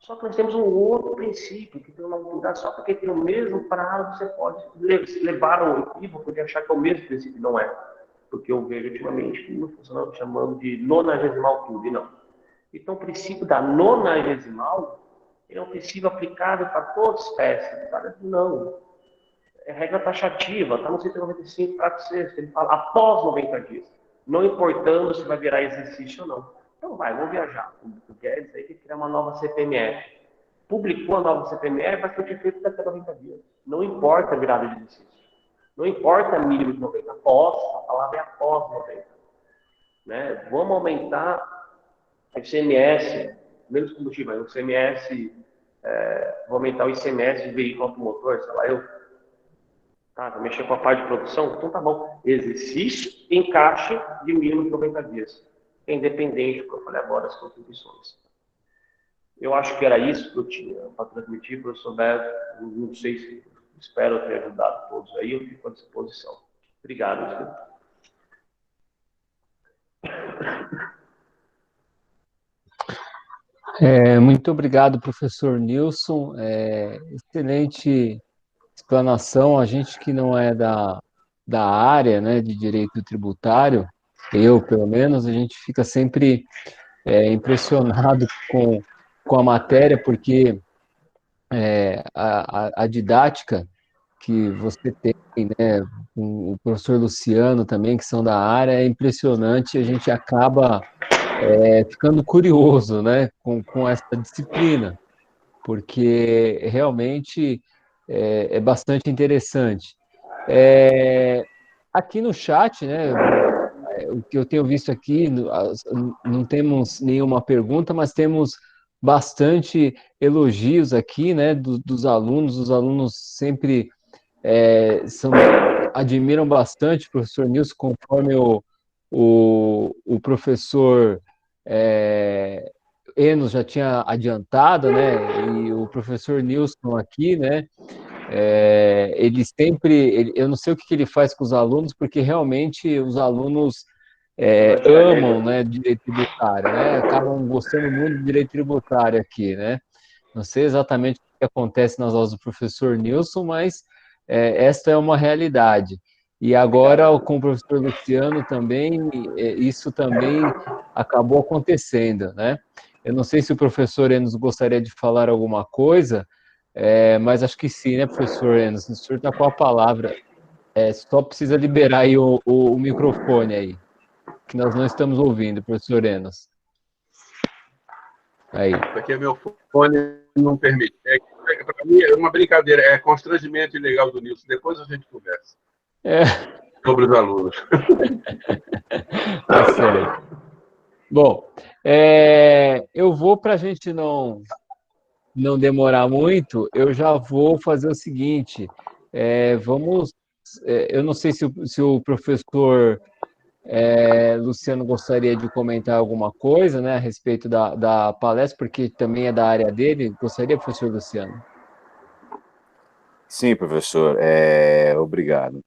S4: Só que nós temos um outro princípio, que tem uma unidade, só porque tem o mesmo prazo, você pode levar ao equívoco de achar que é o mesmo princípio, não é. Porque eu vejo ultimamente um funcionário chamando de nonagesimal tudo, e não. Então, o princípio da nonagesimal é um princípio aplicável para toda espécie. Não. É regra taxativa, está no 195, trato 6, ele fala após 90 dias. Não importando se vai virar exercício ou não. Então vai, vou viajar. O Guedes aí que criar uma nova CPMF. Publicou a nova CPMF, vai ser feito daqui a 90 dias. Não importa a virada de exercício. Não importa mínimo de 90. Após, a palavra é após 90. Né? Vamos aumentar o ICMS, menos combustível, o ICMS, vou aumentar o ICMS de veículo automotor, sei lá, tá, mexer com a parte de produção? Então tá bom. Exercício, encaixe de mínimo de 90 dias. É independente do que eu falei agora, as contribuições. Eu acho que era isso que eu tinha para transmitir, professor Beto. Não sei se espero ter ajudado todos aí, eu fico à disposição. Obrigado, senhor.
S1: Muito obrigado, professor Nilson. Excelente explanação. A gente que não é da área, né, de direito tributário, eu, pelo menos, a gente fica sempre impressionado com a matéria, porque a didática que você tem, né, com o professor Luciano também, que são da área, é impressionante. A gente acaba ficando curioso, né, com essa disciplina, porque realmente é bastante interessante. Aqui no chat, né, o que eu tenho visto aqui, não temos nenhuma pergunta, mas temos bastante elogios aqui, né, dos alunos. Os alunos sempre admiram bastante o professor Nilson, conforme o professor Enos já tinha adiantado, né, e o professor Nilson aqui, né, ele sempre, eu não sei o que ele faz com os alunos, porque realmente os alunos amam, né, direito tributário, né, acabam gostando muito de direito tributário aqui, né. Não sei exatamente o que acontece nas aulas do professor Nilson, mas esta é uma realidade. E agora, com o professor Luciano também, isso também acabou acontecendo, né? Eu não sei se o professor Enos gostaria de falar alguma coisa, mas acho que sim, né, professor Enos? O senhor está com a palavra. Só precisa liberar aí o microfone aí, que nós não estamos ouvindo, professor Enos. Aí.
S2: Porque meu fone não permite. Para mim é uma brincadeira, é constrangimento ilegal do Nilson. Depois a gente conversa sobre os alunos.
S1: Tá certo. Bom, eu vou, para a gente não demorar muito, eu já vou fazer o seguinte, eu não sei se o professor Luciano gostaria de comentar alguma coisa, né, a respeito da palestra, porque também é da área dele. Gostaria, professor Luciano?
S3: Sim, professor, obrigado.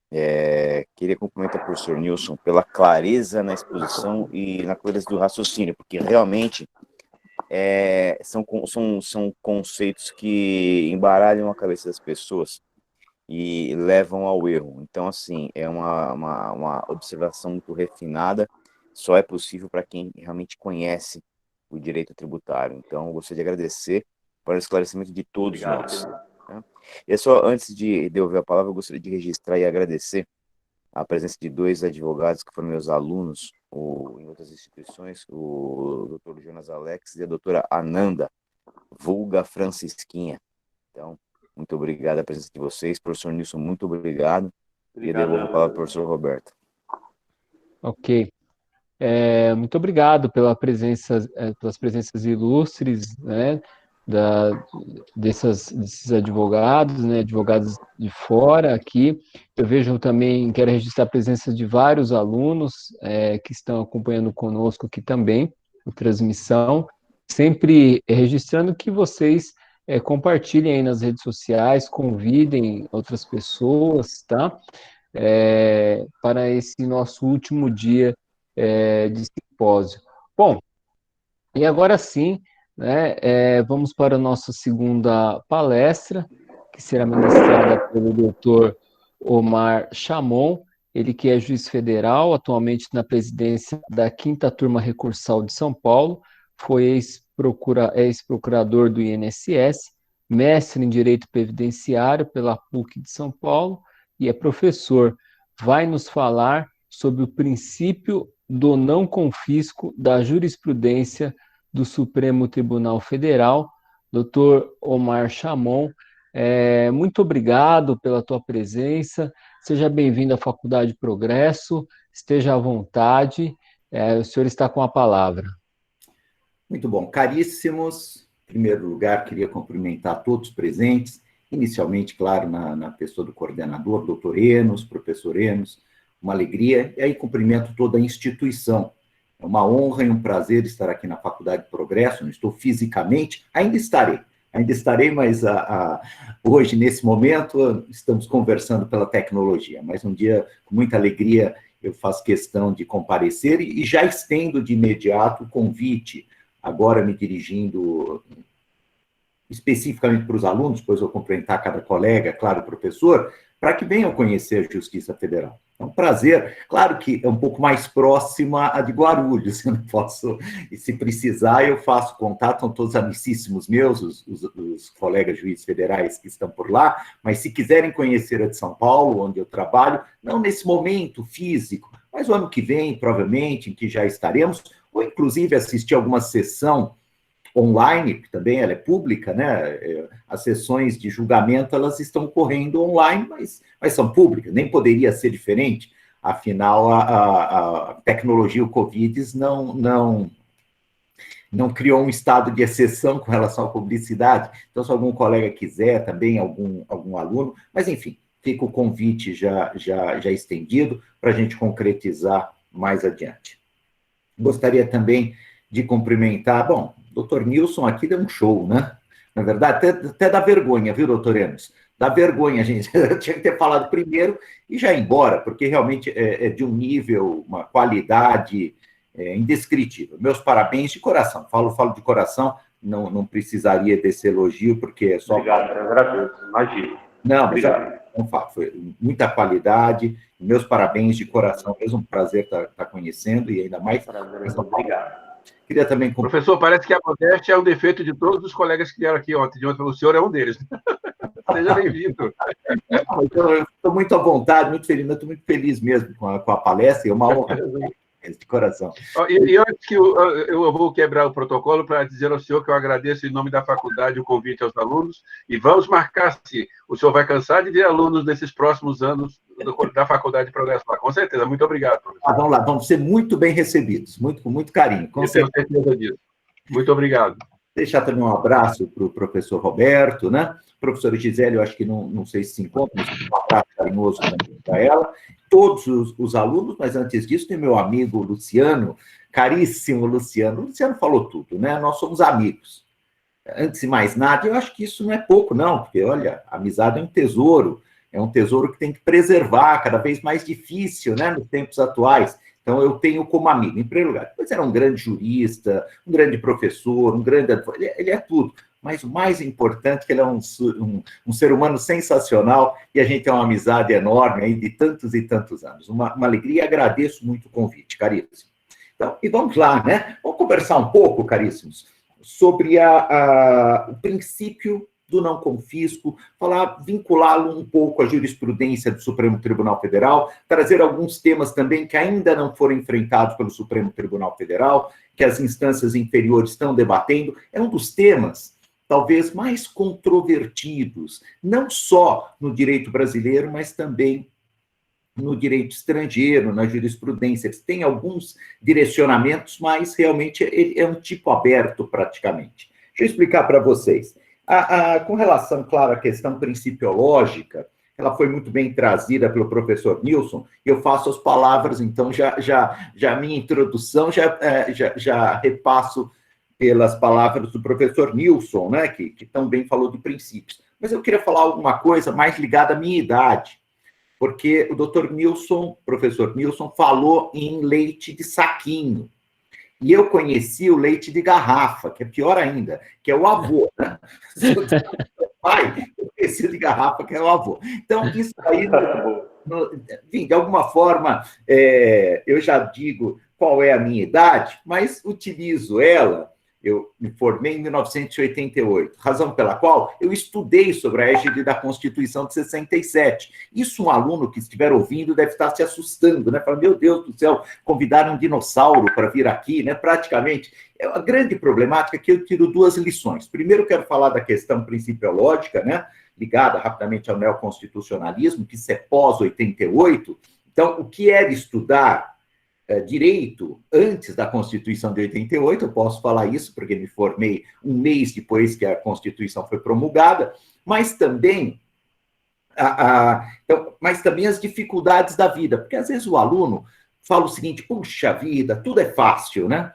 S3: Queria cumprimentar o professor Nilson pela clareza na exposição e na clareza do raciocínio, porque realmente são conceitos que embaralham a cabeça das pessoas e levam ao erro. Então, assim, é uma observação muito refinada, só é possível para quem realmente conhece o direito tributário. Então, eu gostaria de agradecer para o esclarecimento de todos nós. Tá? E só antes de eu ouvir a palavra, eu gostaria de registrar e agradecer a presença de dois advogados que foram meus alunos em outras instituições, o Dr. Jonas Alex e a doutora Ananda, vulga Francisquinha. Então, muito obrigado a presença de vocês. Professor Nilson, muito obrigado. E eu devolvo a palavra para o professor Roberto.
S1: Ok. Muito obrigado pelas presenças ilustres, né, desses advogados, né, advogados de fora aqui. Eu vejo também, quero registrar a presença de vários alunos que estão acompanhando conosco aqui também, a transmissão, sempre registrando que vocês compartilhem aí nas redes sociais, convidem outras pessoas, tá? Para esse nosso último dia de simpósio. Bom, e agora sim, né? Vamos para a nossa segunda palestra, que será ministrada pelo doutor Omar Chamon, ele que é juiz federal, atualmente na presidência da 5ª Turma Recursal de São Paulo, foi ex-procurador do INSS, mestre em Direito Previdenciário pela PUC de São Paulo e é professor. Vai nos falar sobre o princípio do não confisco da jurisprudência do Supremo Tribunal Federal. Doutor Omar Chamon, muito obrigado pela tua presença. Seja bem-vindo à Faculdade Progresso, esteja à vontade, o senhor está com a palavra.
S5: Muito bom. Caríssimos, em primeiro lugar, queria cumprimentar todos os presentes, inicialmente, claro, na pessoa do coordenador, doutor Enos, professor Enos, uma alegria, e aí cumprimento toda a instituição. É uma honra e um prazer estar aqui na Faculdade Progresso, não estou fisicamente, ainda estarei, mas hoje, nesse momento, estamos conversando pela tecnologia, mas um dia, com muita alegria, eu faço questão de comparecer e já estendo de imediato o convite, agora me dirigindo especificamente para os alunos, depois eu vou cumprimentar cada colega, claro, professor, para que venham conhecer a Justiça Federal. É um prazer, claro que é um pouco mais próxima a de Guarulhos, eu não posso, e se precisar eu faço contato, são todos amicíssimos meus, os colegas juízes federais que estão por lá, mas se quiserem conhecer a de São Paulo, onde eu trabalho, não nesse momento físico, mas o ano que vem, provavelmente, em que já estaremos, ou inclusive assistir alguma sessão online, que também ela é pública, né? As sessões de julgamento, elas estão correndo online, mas são públicas, nem poderia ser diferente, afinal, a tecnologia, o Covid, não criou um estado de exceção com relação à publicidade, então se algum colega quiser, também algum aluno, mas enfim, fica o convite já estendido para a gente concretizar mais adiante. Gostaria também de cumprimentar, bom, o doutor Nilson aqui deu um show, né? Na verdade, até dá vergonha, viu, doutor Enos? Dá vergonha, gente. Eu tinha que ter falado primeiro e já ir embora, porque realmente é de um nível, uma qualidade indescritível. Meus parabéns de coração. Falo de coração, não precisaria desse elogio, porque é só...
S4: Obrigado, eu agradeço. Imagina.
S5: Não,
S4: obrigado.
S5: Não falo, foi muita qualidade. Meus parabéns de coração. Mesmo um prazer estar conhecendo e ainda mais...
S4: Obrigado.
S5: Queria também...
S2: Professor, parece que a modéstia é um defeito de todos os colegas que vieram aqui ontem. O senhor é um deles. Seja bem-vindo.
S5: Eu estou muito à vontade, muito feliz. Estou muito feliz mesmo com a palestra. É uma honra de coração.
S2: E antes que eu vou quebrar o protocolo para dizer ao senhor que eu agradeço em nome da faculdade o convite aos alunos e vamos marcar se o senhor vai cansar de ver alunos nesses próximos anos da Faculdade de Progresso. Com certeza. Muito obrigado, professor.
S5: Vamos lá, vamos ser muito bem recebidos, com muito carinho.
S2: Eu tenho certeza disso. Muito obrigado.
S5: Deixar também um abraço para o professor Roberto, né? Professora Gisele, eu acho que não sei se encontra, mas um abraço carinhoso também para ela. Todos os alunos, mas antes disso tem meu amigo Luciano, caríssimo Luciano. O Luciano falou tudo, né? Nós somos amigos. Antes de mais nada, eu acho que isso não é pouco, não, porque, olha, a amizade é um tesouro que tem que preservar, cada vez mais difícil, né, nos tempos atuais. Então, eu tenho como amigo, em primeiro lugar. Depois era um grande jurista, um grande professor, um grande advogado, ele é tudo. Mas o mais importante é que ele é um ser humano sensacional e a gente tem uma amizade enorme aí de tantos e tantos anos. Uma alegria e agradeço muito o convite, caríssimo. Então, e vamos lá, né? Vamos conversar um pouco, caríssimos, sobre o princípio do não confisco, vinculá-lo um pouco à jurisprudência do Supremo Tribunal Federal, trazer alguns temas também que ainda não foram enfrentados pelo Supremo Tribunal Federal, que as instâncias inferiores estão debatendo. É um dos temas, talvez, mais controvertidos, não só no direito brasileiro, mas também no direito estrangeiro, na jurisprudência. Eles têm alguns direcionamentos, mas realmente ele é um tipo aberto praticamente. Deixa eu explicar para vocês. Com relação, claro, à questão principiológica, ela foi muito bem trazida pelo professor Nilson, eu faço as palavras, então já minha introdução já repasso pelas palavras do professor Nilson, né, que também falou de princípios. Mas eu queria falar alguma coisa mais ligada à minha idade, porque o doutor Nilson, professor Nilson, falou em leite de saquinho. E eu conheci o leite de garrafa, que é pior ainda, que é o avô, né? Pai, eu conheci o de garrafa, que é o avô. Então, isso aí, enfim, de alguma forma, eu já digo qual é a minha idade, mas utilizo ela. Eu me formei em 1988, razão pela qual eu estudei sobre a égide da Constituição de 67. Isso um aluno que estiver ouvindo deve estar se assustando, né? Falando, meu Deus do céu, convidaram um dinossauro para vir aqui, né? Praticamente. É uma grande problemática que eu tiro duas lições. Primeiro, eu quero falar da questão principiológica, né? Ligada rapidamente ao neoconstitucionalismo, que isso é pós-88. Então, o que era estudar direito antes da Constituição de 88, eu posso falar isso porque me formei um mês depois que a Constituição foi promulgada, mas também, mas também as dificuldades da vida, porque às vezes o aluno fala o seguinte, puxa vida, tudo é fácil, né?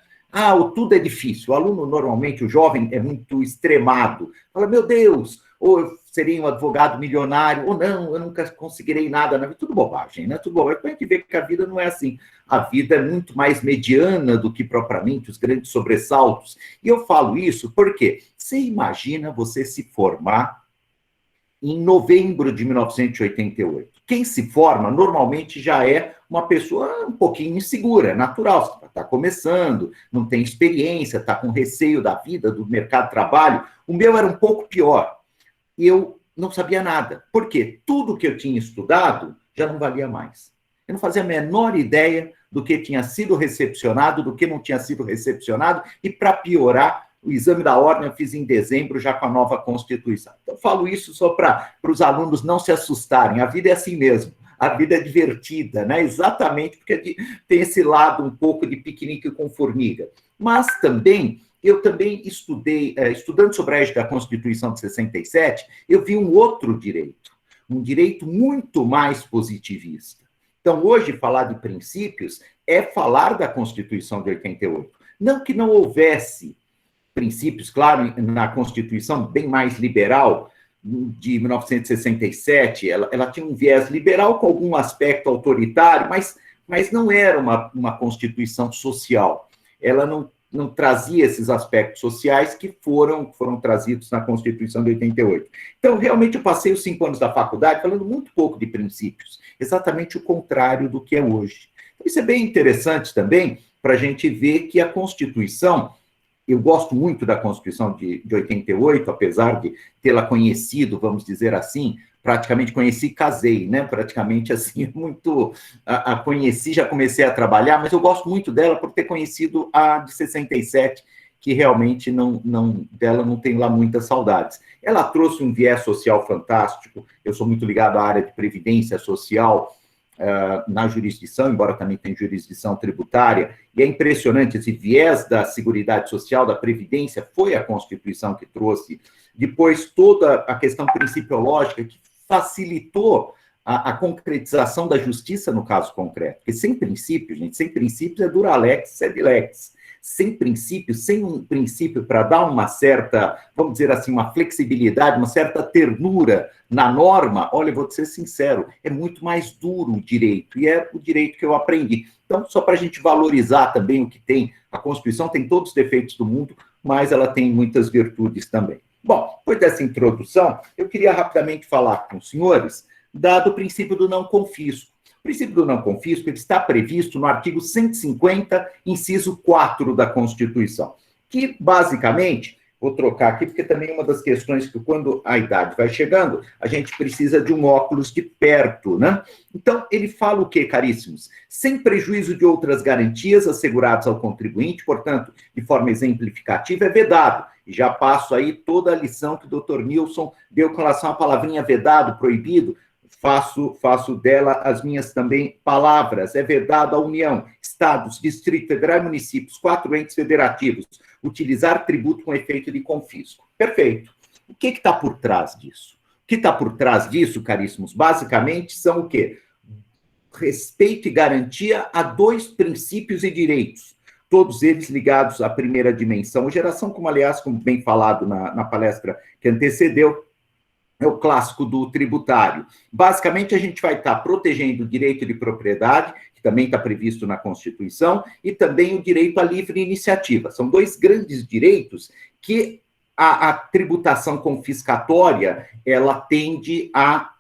S5: O tudo é difícil. O aluno, normalmente, o jovem, é muito extremado. Fala, meu Deus, ou eu serei um advogado milionário, ou não, eu nunca conseguirei nada na vida. Tudo bobagem, né? Tudo bobagem. Então, a gente vê que a vida não é assim. A vida é muito mais mediana do que propriamente os grandes sobressaltos. E eu falo isso porque você imagina você se formar em novembro de 1988. Quem se forma, normalmente, já é uma pessoa um pouquinho insegura, é natural. Você está começando, não tem experiência, está com receio da vida, do mercado de trabalho. O meu era um pouco pior. Eu não sabia nada. Por quê? Tudo que eu tinha estudado já não valia mais. Eu não fazia a menor ideia do que tinha sido recepcionado, do que não tinha sido recepcionado, e, para piorar, o exame da ordem eu fiz em dezembro, já com a nova Constituição. Então, eu falo isso só para os alunos não se assustarem. A vida é assim mesmo. A vida é divertida, né? Exatamente porque tem esse lado um pouco de piquenique com formiga. Mas também, eu também estudei, estudando sobre a égide da Constituição de 67, eu vi um outro direito, um direito muito mais positivista. Então, hoje, falar de princípios é falar da Constituição de 88. Não que não houvesse princípios, claro, na Constituição bem mais liberal, de 1967, ela tinha um viés liberal com algum aspecto autoritário, mas não era uma Constituição social. Ela não trazia esses aspectos sociais que foram trazidos na Constituição de 88. Então, realmente, eu passei os 5 anos da faculdade falando muito pouco de princípios, exatamente o contrário do que é hoje. Isso é bem interessante também, para a gente ver que a Constituição, eu gosto muito da Constituição de 88, apesar de tê-la conhecido, vamos dizer assim, praticamente conheci e casei, né? Praticamente assim, muito a conheci, já comecei a trabalhar, mas eu gosto muito dela por ter conhecido a de 67, que realmente dela não tenho lá muitas saudades. Ela trouxe um viés social fantástico, eu sou muito ligado à área de previdência social, na jurisdição, embora também tenha jurisdição tributária, e é impressionante esse viés da Seguridade Social, da Previdência, foi a Constituição que trouxe. Depois, toda a questão principiológica que facilitou a concretização da justiça no caso concreto. Porque sem princípios, gente, sem princípios é dura lex, sed lex. Sem princípios, sem um princípio para dar uma certa, vamos dizer assim, uma flexibilidade, uma certa ternura na norma, olha, eu vou ser sincero, é muito mais duro o direito, e é o direito que eu aprendi. Então, só para a gente valorizar também o que tem, a Constituição tem todos os defeitos do mundo, mas ela tem muitas virtudes também. Bom, depois dessa introdução, eu queria rapidamente falar com os senhores do princípio do não confisco. O princípio do não confisco ele está previsto no artigo 150, inciso 4 da Constituição, que, basicamente, vou trocar aqui, porque também é uma das questões que, quando a idade vai chegando, a gente precisa de um óculos de perto, né? Então, ele fala o quê, caríssimos? Sem prejuízo de outras garantias asseguradas ao contribuinte, portanto, de forma exemplificativa, é vedado. E já passo aí toda a lição que o Dr. Nilson deu com relação à palavrinha vedado, proibido, faço dela as minhas também palavras. É vedado à União, Estados, Distrito Federal e municípios, 4 entes federativos, utilizar tributo com efeito de confisco. Perfeito. O que está por trás disso? O que está por trás disso, caríssimos? Basicamente são o quê? Respeito e garantia a 2 princípios e direitos, todos eles ligados à primeira dimensão, geração, como aliás, como bem falado na palestra que antecedeu, é o clássico do tributário. Basicamente, a gente vai estar protegendo o direito de propriedade, que também está previsto na Constituição, e também o direito à livre iniciativa. São dois grandes direitos que a tributação confiscatória ela tende a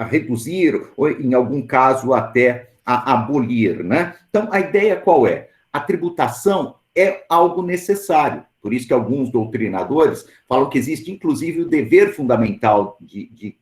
S5: reduzir, ou em algum caso até a abolir, né? Então, a ideia qual é? A tributação é algo necessário. Por isso que alguns doutrinadores falam que existe, inclusive, o dever fundamental de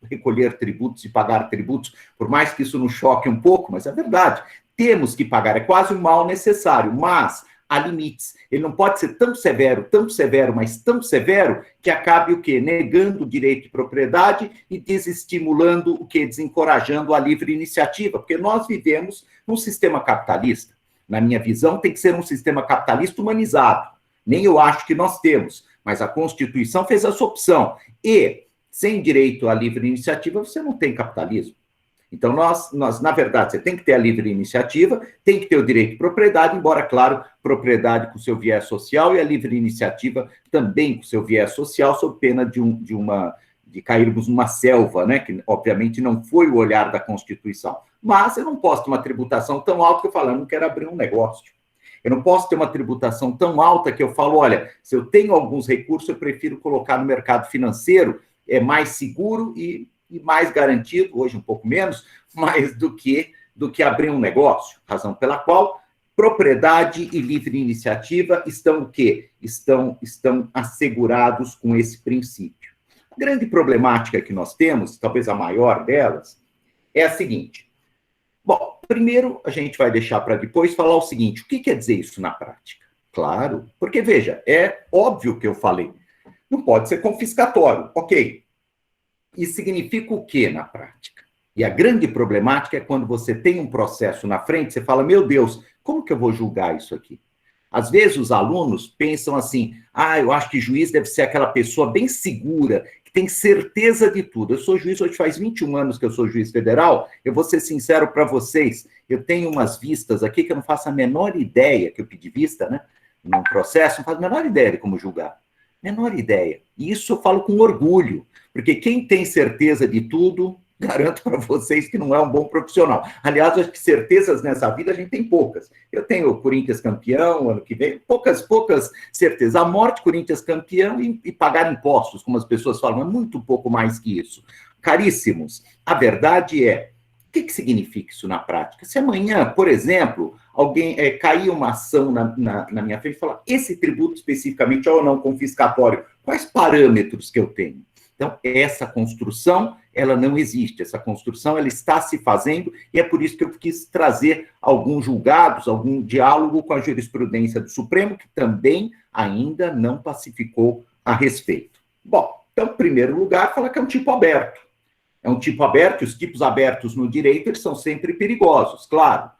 S5: recolher tributos e pagar tributos, por mais que isso nos choque um pouco, mas é verdade. Temos que pagar, é quase um mal necessário, mas há limites. Ele não pode ser tão severo, mas tão severo, que acabe o quê? Negando o direito de propriedade e desestimulando o quê? Desencorajando a livre iniciativa, porque nós vivemos num sistema capitalista. Na minha visão, tem que ser um sistema capitalista humanizado. Nem eu acho que nós temos, mas a Constituição fez essa opção. E, sem direito à livre iniciativa, você não tem capitalismo. Então, nós, na verdade, você tem que ter a livre iniciativa, tem que ter o direito de propriedade, embora, claro, propriedade com seu viés social e a livre iniciativa também com seu viés social, sob pena de cairmos numa selva, né, que, obviamente, não foi o olhar da Constituição. Mas eu não posso ter uma tributação tão alta que eu falo, eu não quero abrir um negócio. Eu não posso ter uma tributação tão alta que eu falo, olha, se eu tenho alguns recursos, eu prefiro colocar no mercado financeiro, é mais seguro e mais garantido, hoje um pouco menos, mais do que abrir um negócio. Razão pela qual propriedade e livre iniciativa estão o quê? Estão assegurados com esse princípio. A grande problemática que nós temos, talvez a maior delas, é a seguinte. Bom, primeiro a gente vai deixar para depois falar o seguinte, o que quer dizer isso na prática? Claro, porque, veja, é óbvio que eu falei, não pode ser confiscatório, ok. Isso significa o quê na prática? E a grande problemática é quando você tem um processo na frente, você fala, meu Deus, como que eu vou julgar isso aqui? Às vezes os alunos pensam assim, eu acho que juiz deve ser aquela pessoa bem segura, que tem certeza de tudo. Eu sou juiz, hoje faz 21 anos que eu sou juiz federal, eu vou ser sincero para vocês, eu tenho umas vistas aqui que eu não faço a menor ideia, que eu pedi vista, né, num processo, não faço a menor ideia de como julgar. Menor ideia. E isso eu falo com orgulho, porque quem tem certeza de tudo, garanto para vocês que não é um bom profissional. Aliás, acho que certezas nessa vida a gente tem poucas. Eu tenho o Corinthians campeão, ano que vem, poucas certezas. A morte, Corinthians campeão e pagar impostos, como as pessoas falam, é muito pouco mais que isso. Caríssimos, a verdade é, o que significa isso na prática? Se amanhã, por exemplo, alguém cair uma ação na minha frente e falar, esse tributo especificamente é ou não confiscatório, quais parâmetros que eu tenho? Então, essa construção, ela não existe. Essa construção, ela está se fazendo e é por isso que eu quis trazer alguns julgados, algum diálogo com a jurisprudência do Supremo, que também ainda não pacificou a respeito. Bom, então, em primeiro lugar, fala que é um tipo aberto. É um tipo aberto, e os tipos abertos no direito, eles são sempre perigosos, claro.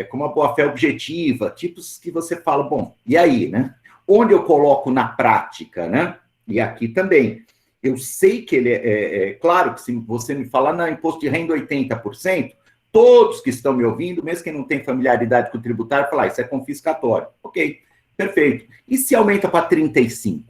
S5: Como a boa-fé objetiva, tipos que você fala, bom, e aí, né? Onde eu coloco na prática, né? E aqui também. Eu sei que ele claro que se você me falar, não, imposto de renda 80%, todos que estão me ouvindo, mesmo quem não tem familiaridade com o tributário, falar, isso é confiscatório. Ok, perfeito. E se aumenta para 35%?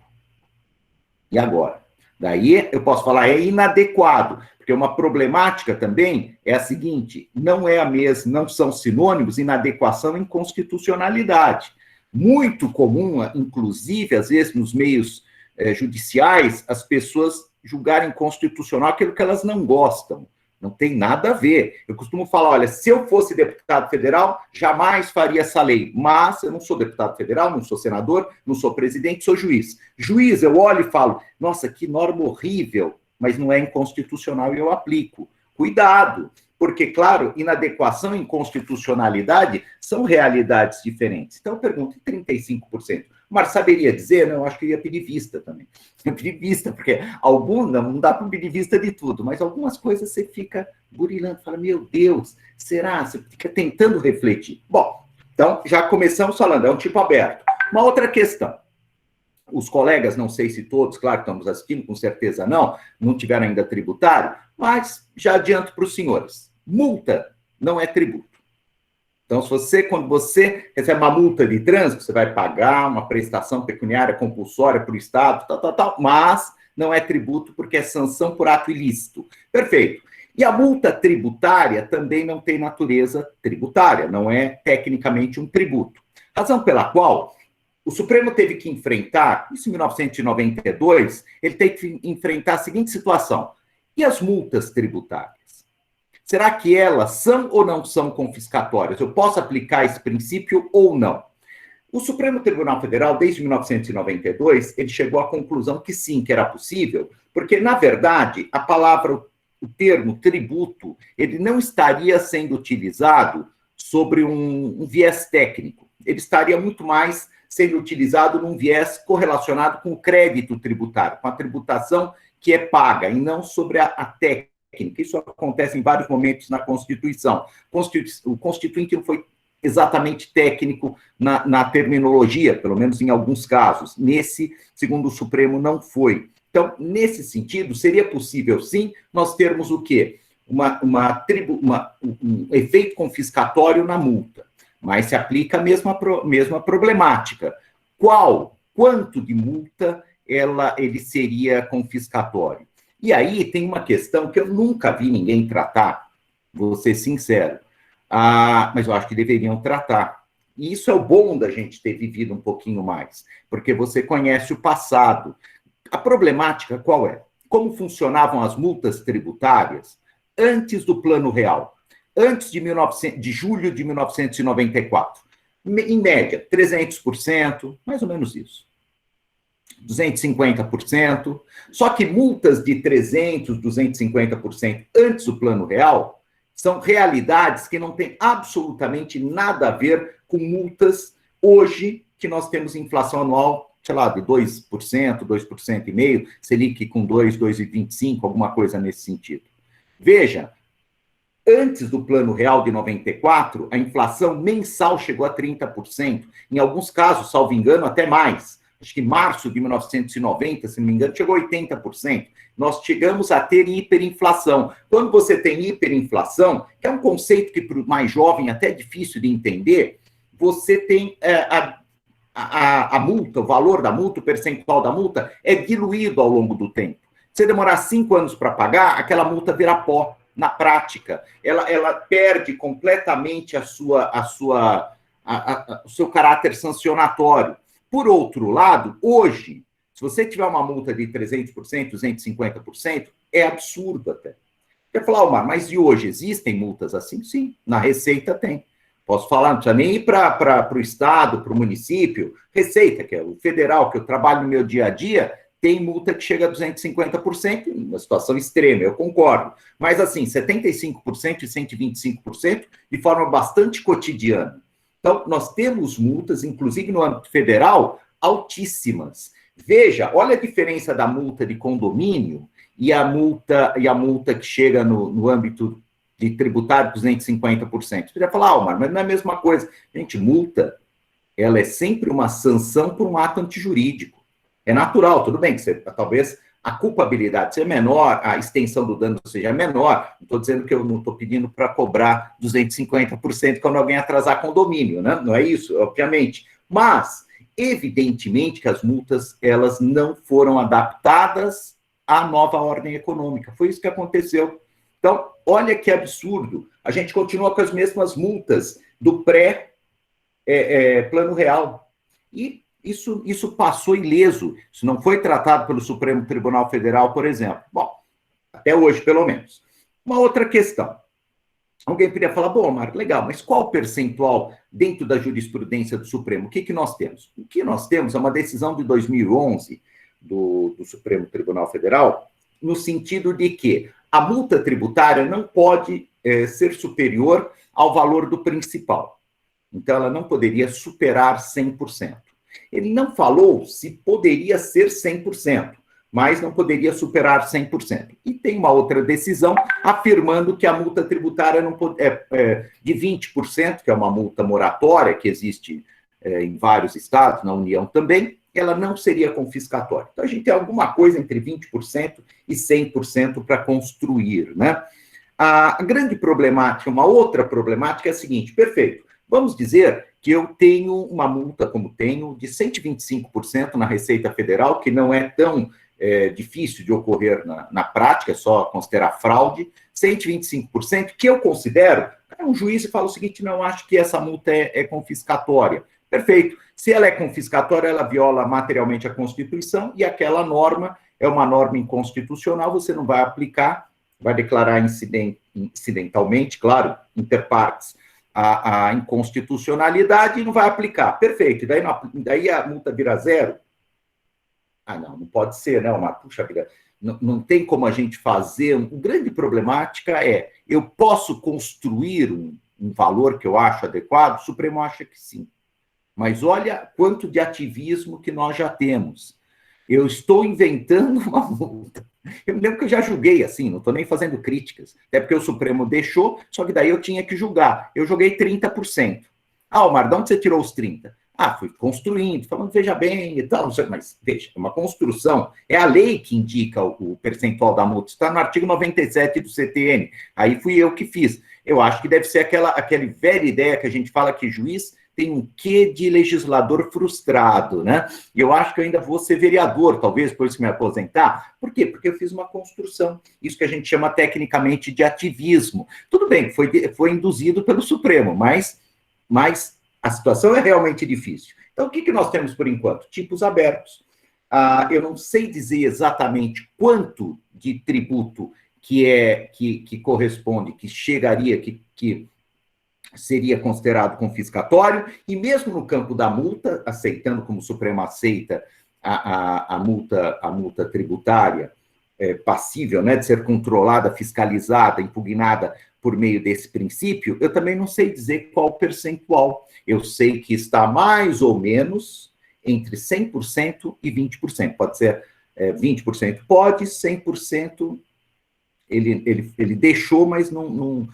S5: E agora? Daí eu posso falar, é inadequado, porque uma problemática também é a seguinte, não são sinônimos inadequação e inconstitucionalidade. Muito comum, inclusive, às vezes, nos meios judiciais, as pessoas julgarem constitucional aquilo que elas não gostam. Não tem nada a ver. Eu costumo falar, olha, se eu fosse deputado federal, jamais faria essa lei. Mas eu não sou deputado federal, não sou senador, não sou presidente, sou juiz. Juiz, eu olho e falo, nossa, que norma horrível, mas não é inconstitucional e eu aplico. Cuidado, porque, claro, inadequação e inconstitucionalidade são realidades diferentes. Então, eu pergunto, e 35%? Mas saberia dizer? Não, eu acho que eu ia pedir vista também. Eu pedir vista, porque não dá para pedir vista de tudo, mas algumas coisas você fica burilando, fala, meu Deus, será? Você fica tentando refletir. Bom, então, já começamos falando, é um tipo aberto. Uma outra questão. Os colegas, não sei se todos, claro que estamos assistindo, com certeza não tiveram ainda tributário, mas já adianto para os senhores, multa não é tributo. Então, quando você recebe uma multa de trânsito, você vai pagar uma prestação pecuniária compulsória para o Estado, mas não é tributo porque é sanção por ato ilícito. Perfeito. E a multa tributária também não tem natureza tributária, não é tecnicamente um tributo. Razão pela qual o Supremo teve que enfrentar, isso em 1992, ele teve que enfrentar a seguinte situação: e as multas tributárias? Será que elas são ou não são confiscatórias? Eu posso aplicar esse princípio ou não? O Supremo Tribunal Federal, desde 1992, ele chegou à conclusão que sim, que era possível, porque, na verdade, a palavra, o termo tributo, ele não estaria sendo utilizado sobre um viés técnico. Ele estaria muito mais sendo utilizado num viés correlacionado com o crédito tributário, com a tributação que é paga, e não sobre a técnica. Isso acontece em vários momentos na Constituição. O Constituinte não foi exatamente técnico na terminologia, pelo menos em alguns casos. Nesse, segundo o Supremo, não foi. Então, nesse sentido, seria possível, sim, nós termos o quê? Um efeito confiscatório na multa, mas se aplica a mesma problemática. Quanto de multa ele seria confiscatório? E aí tem uma questão que eu nunca vi ninguém tratar, vou ser sincero, mas eu acho que deveriam tratar. E isso é o bom da gente ter vivido um pouquinho mais, porque você conhece o passado. A problemática qual é? Como funcionavam as multas tributárias antes do Plano Real, antes de julho de 1994. Em média, 300%, mais ou menos isso. 250%, só que multas de 300%, 250% antes do Plano Real são realidades que não têm absolutamente nada a ver com multas hoje, que nós temos inflação anual, sei lá, de 2%, 2,5%, Selic com 2,25%, alguma coisa nesse sentido. Veja, antes do Plano Real de 94, a inflação mensal chegou a 30%, em alguns casos, salvo engano, até mais. Acho que em março de 1990, se não me engano, chegou a 80%. Nós chegamos a ter hiperinflação. Quando você tem hiperinflação, que é um conceito que para o mais jovem até é difícil de entender, você tem a multa, o valor da multa, o percentual da multa é diluído ao longo do tempo. Se você demorar 5 anos para pagar, aquela multa vira pó. Na prática, ela perde completamente o seu caráter sancionatório. Por outro lado, hoje, se você tiver uma multa de 300%, 250%, é absurdo até. Você falar, Omar, mas e hoje existem multas assim? Sim, na Receita tem. Posso falar, não precisa nem ir para o Estado, para o município. Receita, que é o federal, que eu trabalho no meu dia a dia, tem multa que chega a 250%, em uma situação extrema, eu concordo. Mas, assim, 75% e 125%, de forma bastante cotidiana. Então, nós temos multas, inclusive no âmbito federal, altíssimas. Veja, olha a diferença da multa de condomínio e a multa que chega no âmbito de tributário, 250%. Você vai falar, Omar, mas não é a mesma coisa. Gente, multa, ela é sempre uma sanção por um ato antijurídico. É natural, tudo bem, que talvez a culpabilidade seja menor, a extensão do dano seja menor. Não estou dizendo que eu não estou pedindo para cobrar 250% quando alguém atrasar condomínio, né? Não é isso, obviamente. Mas, evidentemente que as multas, elas não foram adaptadas à nova ordem econômica. Foi isso que aconteceu. Então, olha que absurdo. A gente continua com as mesmas multas do pré-Plano Real. E isso passou ileso. Isso não foi tratado pelo Supremo Tribunal Federal, por exemplo. Bom, até hoje, pelo menos. Uma outra questão. Alguém poderia falar, bom, Marco, legal, mas qual o percentual dentro da jurisprudência do Supremo? O que nós temos? O que nós temos é uma decisão de 2011 do Supremo Tribunal Federal, no sentido de que a multa tributária não pode ser superior ao valor do principal. Então, ela não poderia superar 100%. Ele não falou se poderia ser 100%, mas não poderia superar 100%. E tem uma outra decisão afirmando que a multa tributária não de 20%, que é uma multa moratória que existe em vários estados, na União também, ela não seria confiscatória. Então, a gente tem alguma coisa entre 20% e 100% para construir, né? A grande problemática, uma outra problemática é a seguinte, perfeito, vamos dizer que eu tenho uma multa, como tenho, de 125% na Receita Federal, que não é tão difícil de ocorrer na prática, é só considerar fraude. 125%, que eu considero, um juiz fala o seguinte, não, acho que essa multa é confiscatória. Perfeito. Se ela é confiscatória, ela viola materialmente a Constituição e aquela norma é uma norma inconstitucional, você não vai aplicar, vai declarar incidentalmente, claro, inter partes, a inconstitucionalidade e não vai aplicar. Perfeito. Daí a multa vira zero? Ah, não pode ser, né, Omar? Puxa vida, não tem como a gente fazer. Grande problemática é, eu posso construir um valor que eu acho adequado? O Supremo acha que sim. Mas olha quanto de ativismo que nós já temos. Eu estou inventando uma multa. Eu me lembro que eu já julguei assim, não estou nem fazendo críticas. Até porque o Supremo deixou, só que daí eu tinha que julgar. Eu joguei 30%. Ah, Omar, de onde você tirou os 30%? Ah, fui construindo, falando, veja bem e tal, não sei, mas veja, é uma construção. É a lei que indica o percentual da multa, está no artigo 97 do CTN. Aí fui eu que fiz. Eu acho que deve ser aquela velha ideia que a gente fala que juiz tem um quê de legislador frustrado, né? E eu acho que eu ainda vou ser vereador, talvez, depois que me aposentar. Por quê? Porque eu fiz uma construção. Isso que a gente chama tecnicamente de ativismo. Tudo bem, foi induzido pelo Supremo, mas a situação é realmente difícil. Então, o que nós temos por enquanto? Tipos abertos. Eu não sei dizer exatamente quanto de tributo que corresponde, que chegaria, que seria considerado confiscatório, e mesmo no campo da multa, aceitando como o Supremo aceita a multa tributária passível, né, de ser controlada, fiscalizada, impugnada por meio desse princípio, eu também não sei dizer qual percentual. Eu sei que está mais ou menos entre 100% e 20%. Pode ser 20% pode, 100% ele deixou, mas não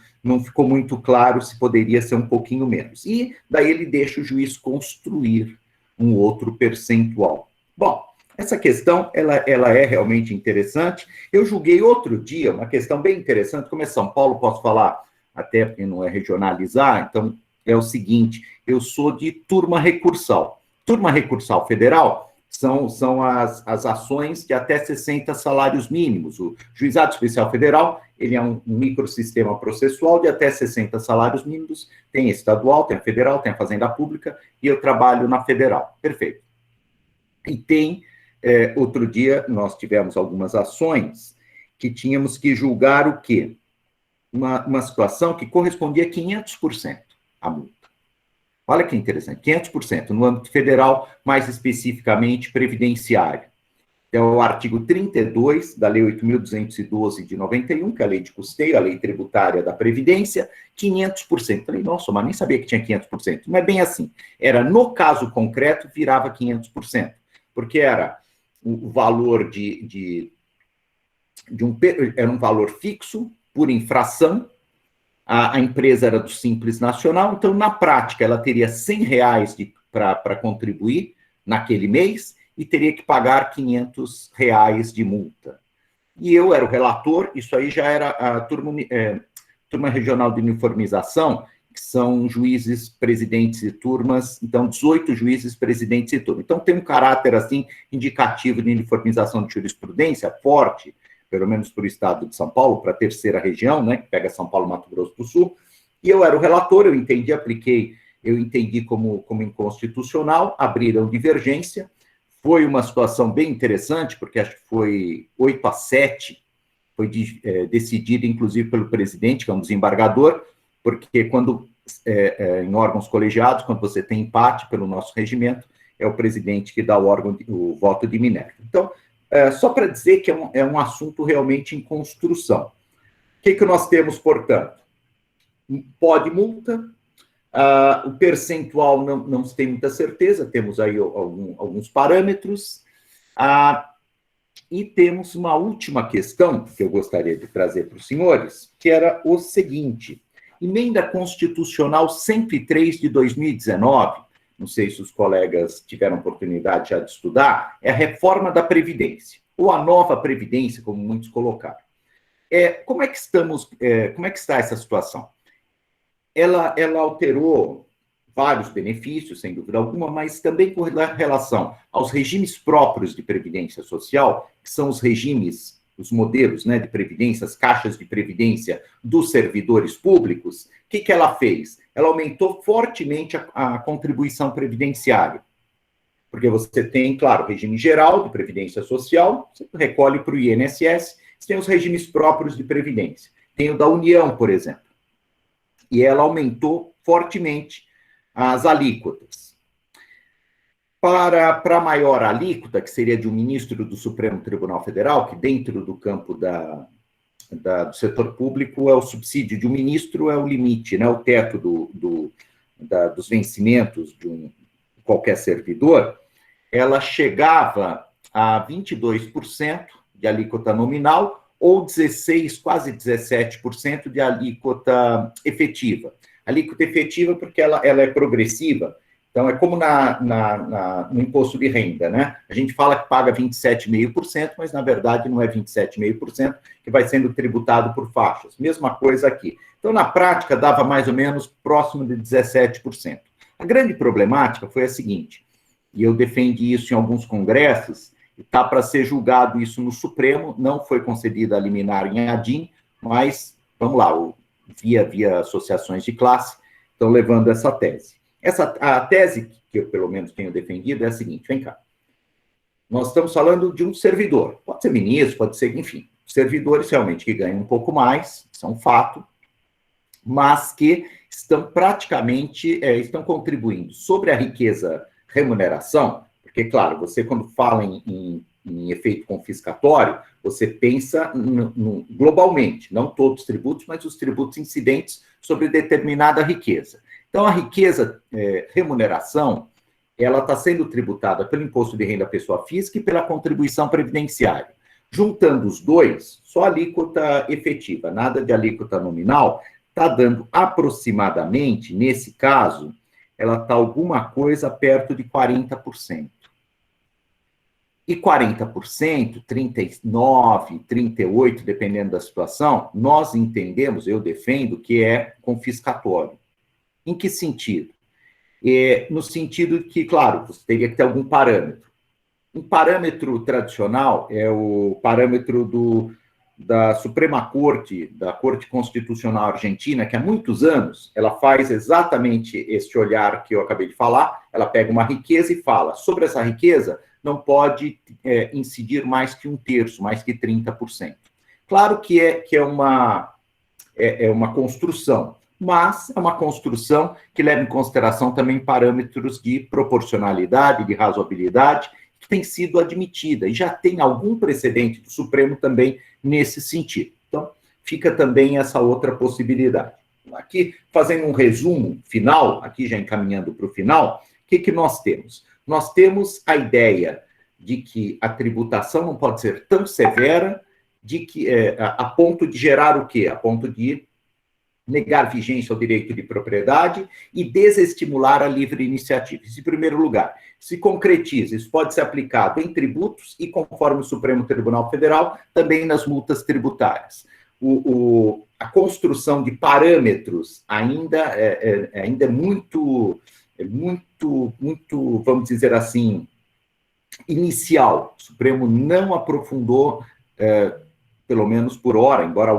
S5: ficou muito claro se poderia ser um pouquinho menos. E daí ele deixa o juiz construir um outro percentual. Bom, essa questão, ela é realmente interessante. Eu julguei outro dia uma questão bem interessante, como é São Paulo, posso falar, até porque não é regionalizar, então é o seguinte, eu sou de turma recursal. Turma recursal federal são as ações de até 60 salários mínimos. O Juizado Especial Federal, ele é um microsistema processual de até 60 salários mínimos, tem estadual, tem a federal, tem a Fazenda Pública, e eu trabalho na federal. Perfeito. E tem, outro dia, nós tivemos algumas ações que tínhamos que julgar o quê? Uma situação que correspondia a 500% a multa. Olha que interessante, 500% no âmbito federal, mais especificamente previdenciário. É o artigo 32 da Lei 8.212 de 91, que é a lei de custeio, a lei tributária da Previdência, 500%. Falei, nossa, mas nem sabia que tinha 500%. Não é bem assim. Era, no caso concreto, virava 500%, porque era o valor era um valor fixo por infração. A empresa era do Simples Nacional, então, na prática, ela teria R$100 para contribuir naquele mês e teria que pagar R$500 de multa. E eu era o relator, isso aí já era a turma regional de uniformização, que são juízes, presidentes e turmas, então 18 juízes, presidentes e turmas. Então tem um caráter, assim, indicativo de uniformização de jurisprudência forte, pelo menos para o estado de São Paulo, para a terceira região, né, que pega São Paulo e Mato Grosso do Sul, e eu era o relator, eu entendi como inconstitucional, abriram divergência, foi uma situação bem interessante, porque acho que foi 8-7, foi decidido, inclusive, pelo presidente, que é um desembargador, porque quando, em órgãos colegiados, quando você tem empate pelo nosso regimento, é o presidente que dá o voto de minérito. Então, só para dizer que é um assunto realmente em construção. O que nós temos, portanto? Pode multa, o percentual não se tem muita certeza, temos aí alguns parâmetros, e temos uma última questão que eu gostaria de trazer para os senhores, que era o seguinte: Emenda Constitucional 103 de 2019, não sei se os colegas tiveram oportunidade já de estudar, é a reforma da Previdência, ou a nova Previdência, como muitos colocaram. Como é que está essa situação? Ela alterou vários benefícios, sem dúvida alguma, mas também com relação aos regimes próprios de previdência social, que são os regimes, os modelos, né, de previdência, as caixas de previdência dos servidores públicos. O que ela fez? Ela aumentou fortemente a contribuição previdenciária. Porque você tem, claro, o regime geral de previdência social, você recolhe para o INSS, você tem os regimes próprios de previdência. Tem o da União, por exemplo. E ela aumentou fortemente as alíquotas. Para a maior alíquota, que seria de um ministro do Supremo Tribunal Federal, que dentro do campo do setor público é o subsídio de um ministro, é o limite, né, o teto dos vencimentos de qualquer servidor, ela chegava a 22% de alíquota nominal ou 16%, quase 17% de alíquota efetiva. Alíquota efetiva porque ela é progressiva, então é como no imposto de renda, né? A gente fala que paga 27,5%, mas na verdade não é 27,5%, que vai sendo tributado por faixas. Mesma coisa aqui. Então, na prática, dava mais ou menos próximo de 17%. A grande problemática foi a seguinte, e eu defendi isso em alguns congressos, e está para ser julgado isso no Supremo, não foi concedida a liminar em ADIM, mas, vamos lá, via associações de classe, estão levando essa tese. A tese que eu, pelo menos, tenho defendido é a seguinte, vem cá, nós estamos falando de um servidor, pode ser ministro, pode ser, enfim, servidores realmente que ganham um pouco mais, isso é um fato, mas que estão praticamente, estão contribuindo sobre a riqueza remuneração, porque, claro, você quando fala em efeito confiscatório, você pensa globalmente, não todos os tributos, mas os tributos incidentes sobre determinada riqueza. Então, a riqueza remuneração, ela está sendo tributada pelo imposto de renda à pessoa física e pela contribuição previdenciária. Juntando os dois, só alíquota efetiva, nada de alíquota nominal, está dando aproximadamente, nesse caso, ela está alguma coisa perto de 40%. E 40%, 39%, 38%, dependendo da situação, nós entendemos, eu defendo, que é confiscatório. Em que sentido? No sentido que, claro, você teria que ter algum parâmetro. Um parâmetro tradicional é o parâmetro da Suprema Corte, da Corte Constitucional Argentina, que há muitos anos ela faz exatamente este olhar que eu acabei de falar, ela pega uma riqueza e fala, sobre essa riqueza não pode incidir mais que 1/3, mais que 30%. Claro que é uma construção, mas é uma construção que leva em consideração também parâmetros de proporcionalidade, de razoabilidade, que tem sido admitida, e já tem algum precedente do Supremo também nesse sentido. Então, fica também essa outra possibilidade. Aqui, fazendo um resumo final, aqui já encaminhando para o final, o que nós temos? Nós temos a ideia de que a tributação não pode ser tão severa, de que, a ponto de gerar o quê? A ponto de negar vigência ao direito de propriedade e desestimular a livre iniciativa. Isso em primeiro lugar. Se concretiza, isso pode ser aplicado em tributos e, conforme o Supremo Tribunal Federal, também nas multas tributárias. A construção de parâmetros ainda é muito, vamos dizer assim, inicial. O Supremo não aprofundou, pelo menos por hora, embora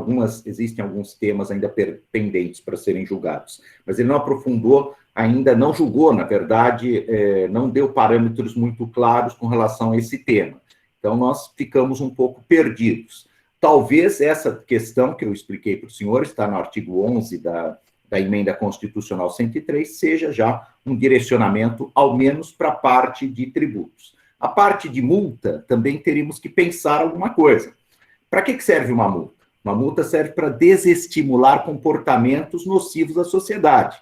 S5: existem alguns temas ainda pendentes para serem julgados, mas ele não aprofundou, ainda não julgou, na verdade, não deu parâmetros muito claros com relação a esse tema. Então, nós ficamos um pouco perdidos. Talvez essa questão que eu expliquei para o senhor, está no artigo 11 da Emenda Constitucional 103, seja já um direcionamento, ao menos para a parte de tributos. A parte de multa, também teríamos que pensar alguma coisa. Para que serve uma multa? Uma multa serve para desestimular comportamentos nocivos à sociedade.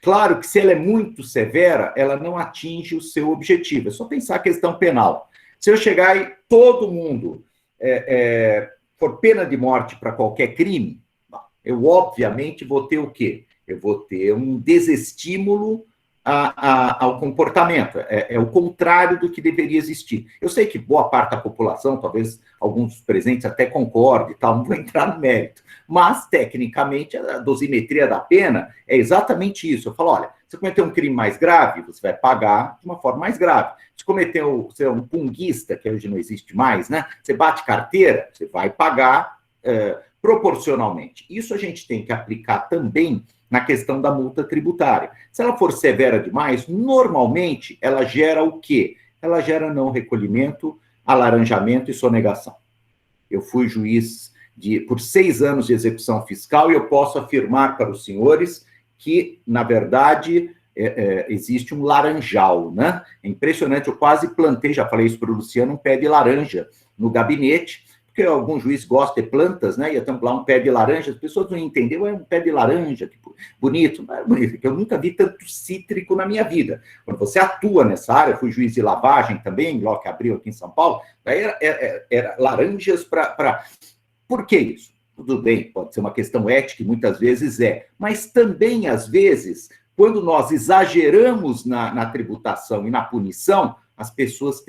S5: Claro que se ela é muito severa, ela não atinge o seu objetivo. É só pensar a questão penal. Se eu chegar e todo mundo for pena de morte para qualquer crime, eu obviamente vou ter o quê? Eu vou ter um desestímulo ao comportamento. É o contrário do que deveria existir. Eu sei que boa parte da população, talvez alguns dos presentes até concordem, não vou entrar no mérito, mas, tecnicamente, a dosimetria da pena é exatamente isso. Eu falo, olha, Se cometer um crime mais grave, você vai pagar de uma forma mais grave. Se cometer um punguista, que hoje não existe mais, né? Você bate carteira, você vai pagar proporcionalmente. Isso a gente tem que aplicar também na questão da multa tributária. Se ela for severa demais, normalmente ela gera o quê? Ela gera não recolhimento, alaranjamento e sonegação. Eu fui juiz por 6 anos de execução fiscal e eu posso afirmar para os senhores que, na verdade, existe um laranjal, né? É impressionante, eu quase plantei, já falei isso para o Luciano, um pé de laranja no gabinete, porque algum juiz gosta de plantas, né? Ia ter lá um pé de laranja, as pessoas não entenderam, é um pé de laranja, que bonito. Não é bonito, porque eu nunca vi tanto cítrico na minha vida. Quando você atua nessa área, eu fui juiz de lavagem também, logo que abriu aqui em São Paulo, daí era laranjas para... Por que isso? Tudo bem, pode ser uma questão ética, e muitas vezes mas também, às vezes, quando nós exageramos na tributação e na punição, as pessoas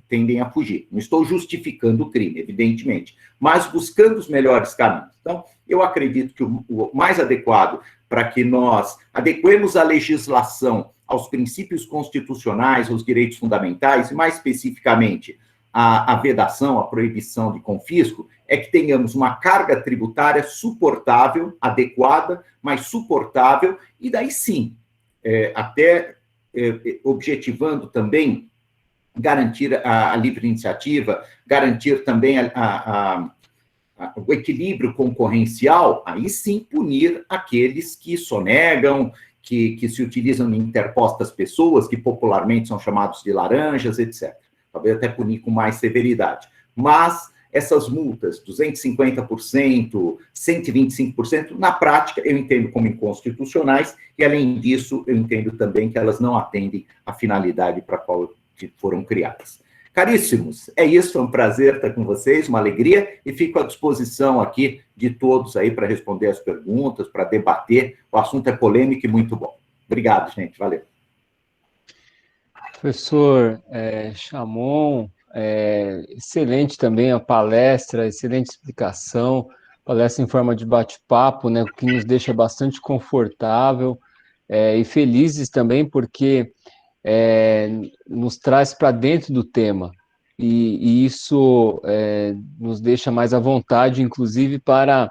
S5: tendem a fugir. Não estou justificando o crime, evidentemente, mas buscando os melhores caminhos. Então, eu acredito que o mais adequado para que nós adequemos a legislação aos princípios constitucionais, aos direitos fundamentais, e mais especificamente a vedação, a proibição de confisco, é que tenhamos uma carga tributária suportável, adequada, mas suportável, e daí sim, objetivando também garantir a livre iniciativa, garantir também o equilíbrio concorrencial, aí sim punir aqueles que sonegam, que se utilizam em interpostas pessoas, que popularmente são chamados de laranjas, etc. Talvez até punir com mais severidade. Mas essas multas, 250%, 125%, na prática, eu entendo como inconstitucionais, e, além disso, eu entendo também que elas não atendem à finalidade para a qual foram criadas. Caríssimos, é isso, é um prazer estar com vocês, uma alegria, e fico à disposição aqui de todos aí para responder as perguntas, para debater. O assunto é polêmico e muito bom. Obrigado, gente, valeu.
S1: Professor Chamon, excelente também a palestra, excelente explicação, palestra em forma de bate-papo, né, o que nos deixa bastante confortável e felizes também, porque nos traz para dentro do tema, e isso nos deixa mais à vontade, inclusive, para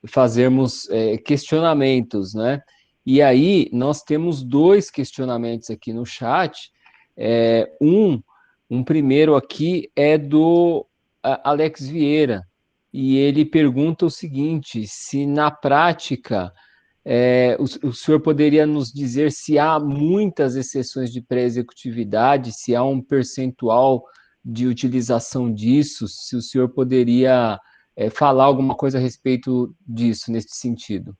S1: fazermos questionamentos, né? E aí, nós temos 2 questionamentos aqui no chat. Um primeiro aqui é do Alex Vieira, e ele pergunta o seguinte: se na prática o senhor poderia nos dizer se há muitas exceções de pré-executividade, se há um percentual de utilização disso, se o senhor poderia falar alguma coisa a respeito disso, nesse sentido.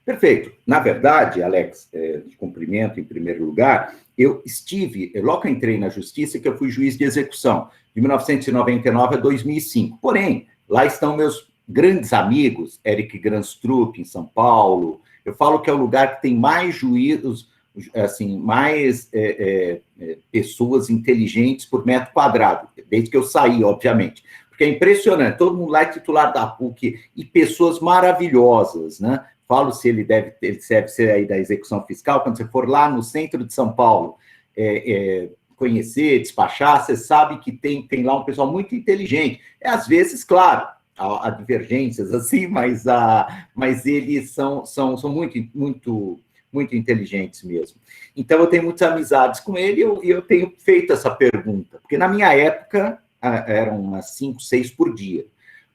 S5: Perfeito. Na verdade, Alex, te cumprimento em primeiro lugar, logo que eu entrei na Justiça, que eu fui juiz de execução, de 1999 a 2005. Porém, lá estão meus grandes amigos, Eric Granstrup, em São Paulo. Eu falo que é o lugar que tem mais juízos, assim, mais pessoas inteligentes por metro quadrado, desde que eu saí, obviamente. Porque é impressionante, todo mundo lá é titular da PUC, e pessoas maravilhosas, né? Falo se ele deve ser aí da execução fiscal, quando você for lá no centro de São Paulo, conhecer, despachar, você sabe que tem lá um pessoal muito inteligente. Às vezes, claro, há divergências assim, mas eles são muito inteligentes mesmo. Então, eu tenho muitas amizades com ele, e eu tenho feito essa pergunta, porque na minha época eram umas 5, 6 por dia,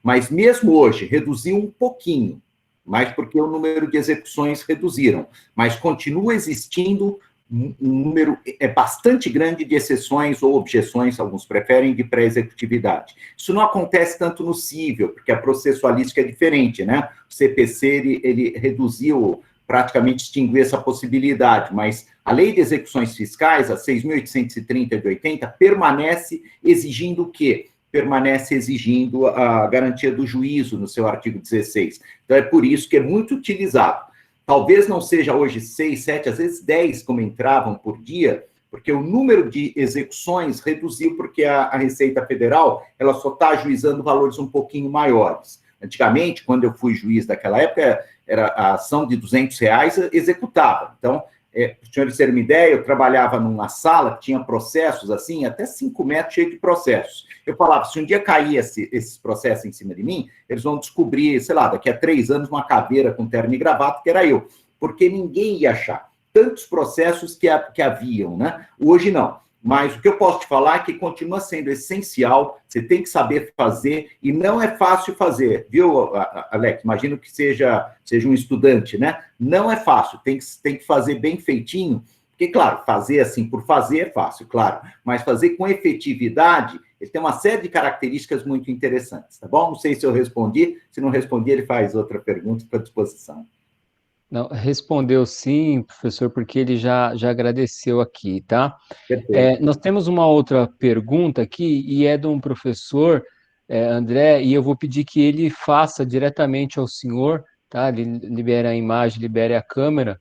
S5: mas mesmo hoje reduziu um pouquinho, mas porque o número de execuções reduziram, mas continua existindo um número bastante grande de exceções ou objeções, alguns preferem, de pré-executividade. Isso não acontece tanto no cível, porque a processualística é diferente, né? O CPC, ele reduziu, praticamente extinguiu essa possibilidade, mas a lei de execuções fiscais, a 6.830 de 80, permanece exigindo o quê? Permanece exigindo a garantia do juízo no seu artigo 16. Então, é por isso que é muito utilizado. Talvez não seja hoje 6, 7, às vezes 10, como entravam por dia, porque o número de execuções reduziu, porque a Receita Federal ela só está ajuizando valores um pouquinho maiores. Antigamente, quando eu fui juiz daquela época, era a ação de R$200 executava. Então, para os senhores terem uma ideia, eu trabalhava numa sala que tinha processos assim, até 5 metros cheio de processos. Eu falava, se um dia cair esses processos em cima de mim, eles vão descobrir, sei lá, daqui a 3 anos, uma caveira com terno e gravata, que era eu, porque ninguém ia achar tantos processos que haviam, né? Hoje não. Mas o que eu posso te falar é que continua sendo essencial, você tem que saber fazer, e não é fácil fazer, viu, Alex? Imagino que seja um estudante, né? Não é fácil, tem que fazer bem feitinho, porque, claro, fazer assim por fazer é fácil, claro, mas fazer com efetividade, ele tem uma série de características muito interessantes, tá bom? Não sei se eu respondi, se não respondi, ele faz outra pergunta à disposição.
S1: Não, respondeu sim, professor, porque ele já agradeceu aqui, tá? Nós temos uma outra pergunta aqui, e é de um professor, André, e eu vou pedir que ele faça diretamente ao senhor, tá? Ele libere a imagem, libere a câmera,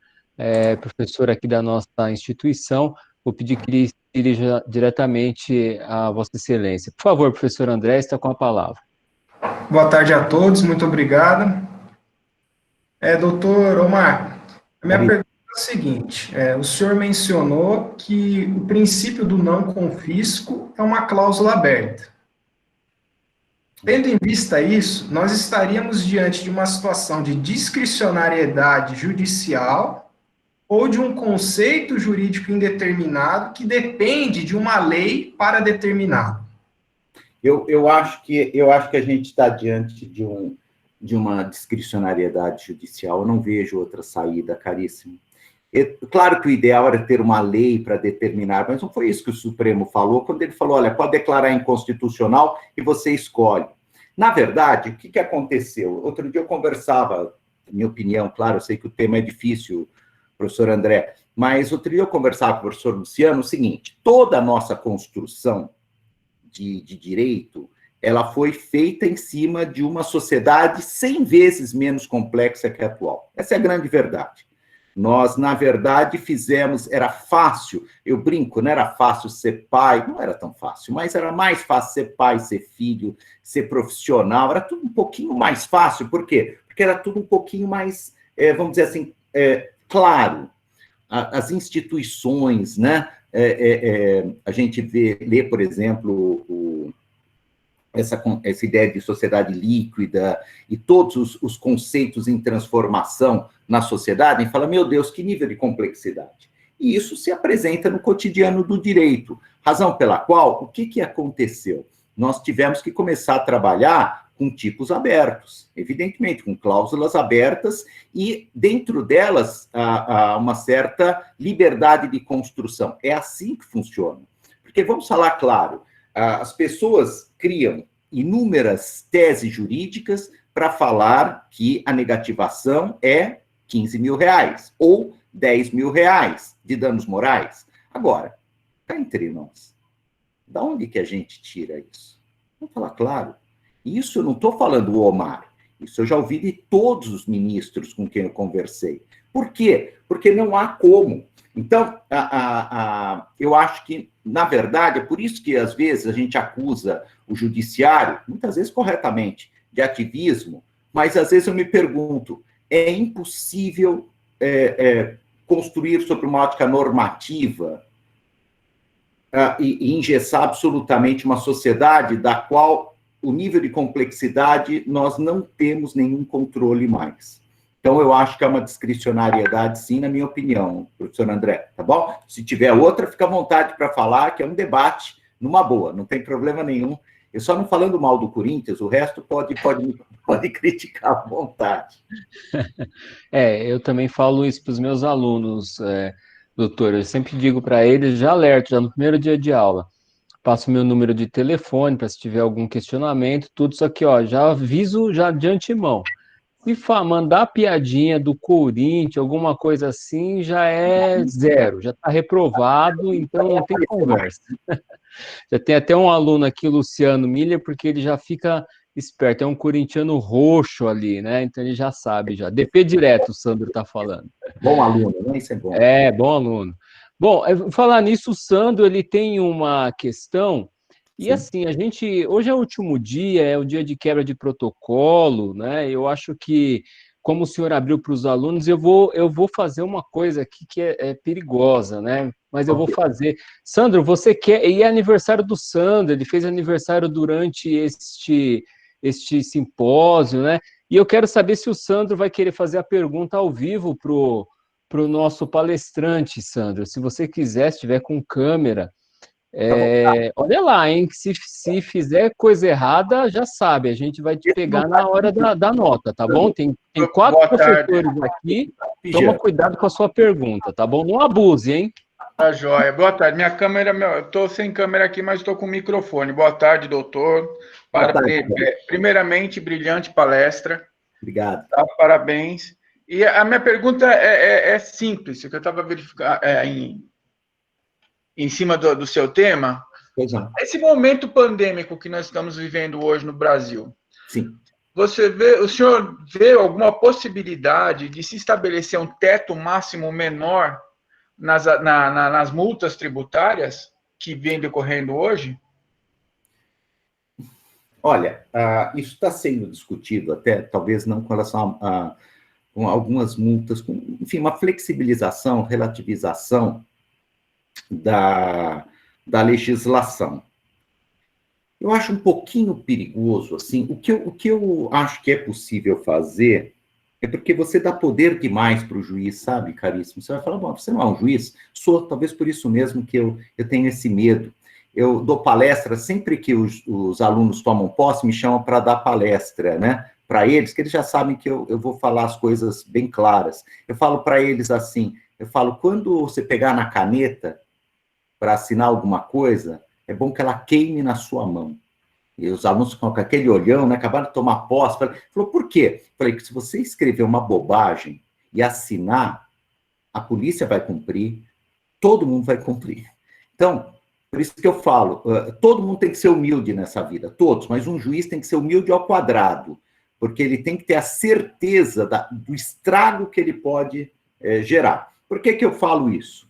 S1: professor aqui da nossa instituição, vou pedir que ele dirija diretamente a Vossa Excelência. Por favor, professor André, está com a palavra.
S6: Boa tarde a todos, muito obrigado. Doutor Omar, a minha pergunta é a seguinte, o senhor mencionou que o princípio do não confisco é uma cláusula aberta. Tendo em vista isso, nós estaríamos diante de uma situação de discricionariedade judicial ou de um conceito jurídico indeterminado que depende de uma lei para determinado?
S5: Eu acho que a gente está diante de uma discricionariedade judicial, eu não vejo outra saída, caríssimo. Claro que o ideal era ter uma lei para determinar, mas não foi isso que o Supremo falou, quando ele falou, olha, pode declarar inconstitucional e você escolhe. Na verdade, o que aconteceu? Outro dia eu conversava, minha opinião, claro, eu sei que o tema é difícil, professor André, mas outro dia eu conversava com o professor Luciano o seguinte, toda a nossa construção de direito, ela foi feita em cima de uma sociedade 100 vezes menos complexa que a atual. Essa é a grande verdade. Nós, na verdade, era fácil, eu brinco, não era fácil ser pai, não era tão fácil, mas era mais fácil ser pai, ser filho, ser profissional, era tudo um pouquinho mais fácil, por quê? Porque era tudo um pouquinho mais, vamos dizer assim, claro. As instituições, né? A gente lê, por exemplo, essa ideia de sociedade líquida e todos os conceitos em transformação na sociedade, e fala, meu Deus, que nível de complexidade. E isso se apresenta no cotidiano do direito, razão pela qual, o que aconteceu? Nós tivemos que começar a trabalhar com tipos abertos, evidentemente, com cláusulas abertas, e dentro delas há uma certa liberdade de construção. É assim que funciona. Porque, vamos falar claro, as pessoas criam inúmeras teses jurídicas para falar que a negativação é 15 mil reais ou 10 mil reais de danos morais. Agora, cá entre nós, da onde que a gente tira isso? Vamos falar claro. Isso eu não estou falando do Omar, isso eu já ouvi de todos os ministros com quem eu conversei. Por quê? Porque não há como. Então, eu acho que, na verdade, é por isso que, às vezes, a gente acusa o judiciário, muitas vezes corretamente, de ativismo, mas, às vezes, eu me pergunto, é impossível construir sobre uma ótica normativa e engessar absolutamente uma sociedade da qual o nível de complexidade nós não temos nenhum controle mais. Então, eu acho que é uma discricionariedade, sim, na minha opinião, professor André, tá bom? Se tiver outra, fica à vontade para falar, que é um debate numa boa, não tem problema nenhum. Eu só não falando mal do Corinthians, o resto pode criticar à vontade.
S1: Eu também falo isso para os meus alunos, doutor, eu sempre digo para eles, já alerto, já no primeiro dia de aula, passo meu número de telefone para se tiver algum questionamento, tudo isso aqui, ó, já aviso já de antemão. Se mandar piadinha do Corinthians, alguma coisa assim, já é zero, já está reprovado, então não tem conversa. Já tem até um aluno aqui, Luciano Miller, porque ele já fica esperto, é um corintiano roxo ali, né? Então ele já sabe, já. DP direto, o Sandro está falando.
S5: Bom aluno, né? Isso é bom.
S1: Bom aluno. Bom, falar nisso, o Sandro, ele tem uma questão, e assim, hoje é o último dia, é o dia de quebra de protocolo, né? Eu acho que como o senhor abriu para os alunos, eu vou fazer uma coisa aqui que é perigosa, né? Mas eu vou fazer. Sandro, você quer... E é aniversário do Sandro, ele fez aniversário durante este simpósio, né? E eu quero saber se o Sandro vai querer fazer a pergunta ao vivo para o nosso palestrante, Sandro. Se você quiser, se estiver com câmera, olha lá, hein? Que se fizer coisa errada, já sabe, a gente vai te pegar na hora da nota, tá bom? Tem 4
S7: Boa tarde.
S1: professores aqui, toma cuidado com a sua pergunta, tá bom? Não abuse, hein?
S7: Tá joia. Boa tarde. Minha câmera, eu estou sem câmera aqui, mas estou com microfone. Boa tarde, doutor. Primeiramente, brilhante palestra.
S5: Obrigado.
S7: Tá? Parabéns. E a minha pergunta é simples, que eu estava verificando em cima do seu tema.
S5: Pois não.
S7: Esse momento pandêmico que nós estamos vivendo hoje no Brasil,
S5: Sim.
S7: o senhor vê alguma possibilidade de se estabelecer um teto máximo menor nas multas tributárias que vem decorrendo hoje?
S5: Olha, isso está sendo discutido até, talvez não com relação com algumas multas, enfim, uma flexibilização, relativização da legislação. Eu acho um pouquinho perigoso, assim, o que eu acho que é possível fazer é porque você dá poder demais para o juiz, sabe, caríssimo? Você vai falar, bom, você não é um juiz? Sou, talvez por isso mesmo que eu tenho esse medo. Eu dou palestra, sempre que os alunos tomam posse, me chamam para dar palestra, né? Para eles, que eles já sabem que eu vou falar as coisas bem claras. Eu falo para eles assim, quando você pegar na caneta para assinar alguma coisa, é bom que ela queime na sua mão. E os alunos com aquele olhão, né, acabaram de tomar posse. Falou, por quê? Falei que se você escrever uma bobagem e assinar, a polícia vai cumprir, todo mundo vai cumprir. Então, por isso que eu falo, todo mundo tem que ser humilde nessa vida, todos, mas um juiz tem que ser humilde ao quadrado, porque ele tem que ter a certeza do estrago que ele pode gerar. Por que eu falo isso?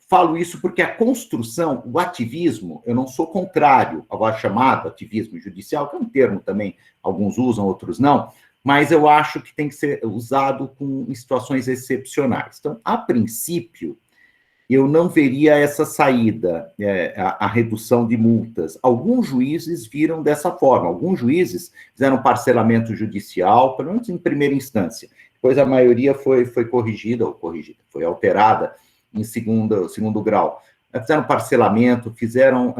S5: Falo isso porque a construção, o ativismo, eu não sou contrário ao chamado ativismo judicial, que é um termo também, alguns usam, outros não, mas eu acho que tem que ser usado em situações excepcionais. Então, a princípio, eu não veria essa saída, a redução de multas. Alguns juízes viram dessa forma, alguns juízes fizeram parcelamento judicial, pelo menos em primeira instância, depois a maioria foi foi alterada em segundo grau. Fizeram parcelamento, fizeram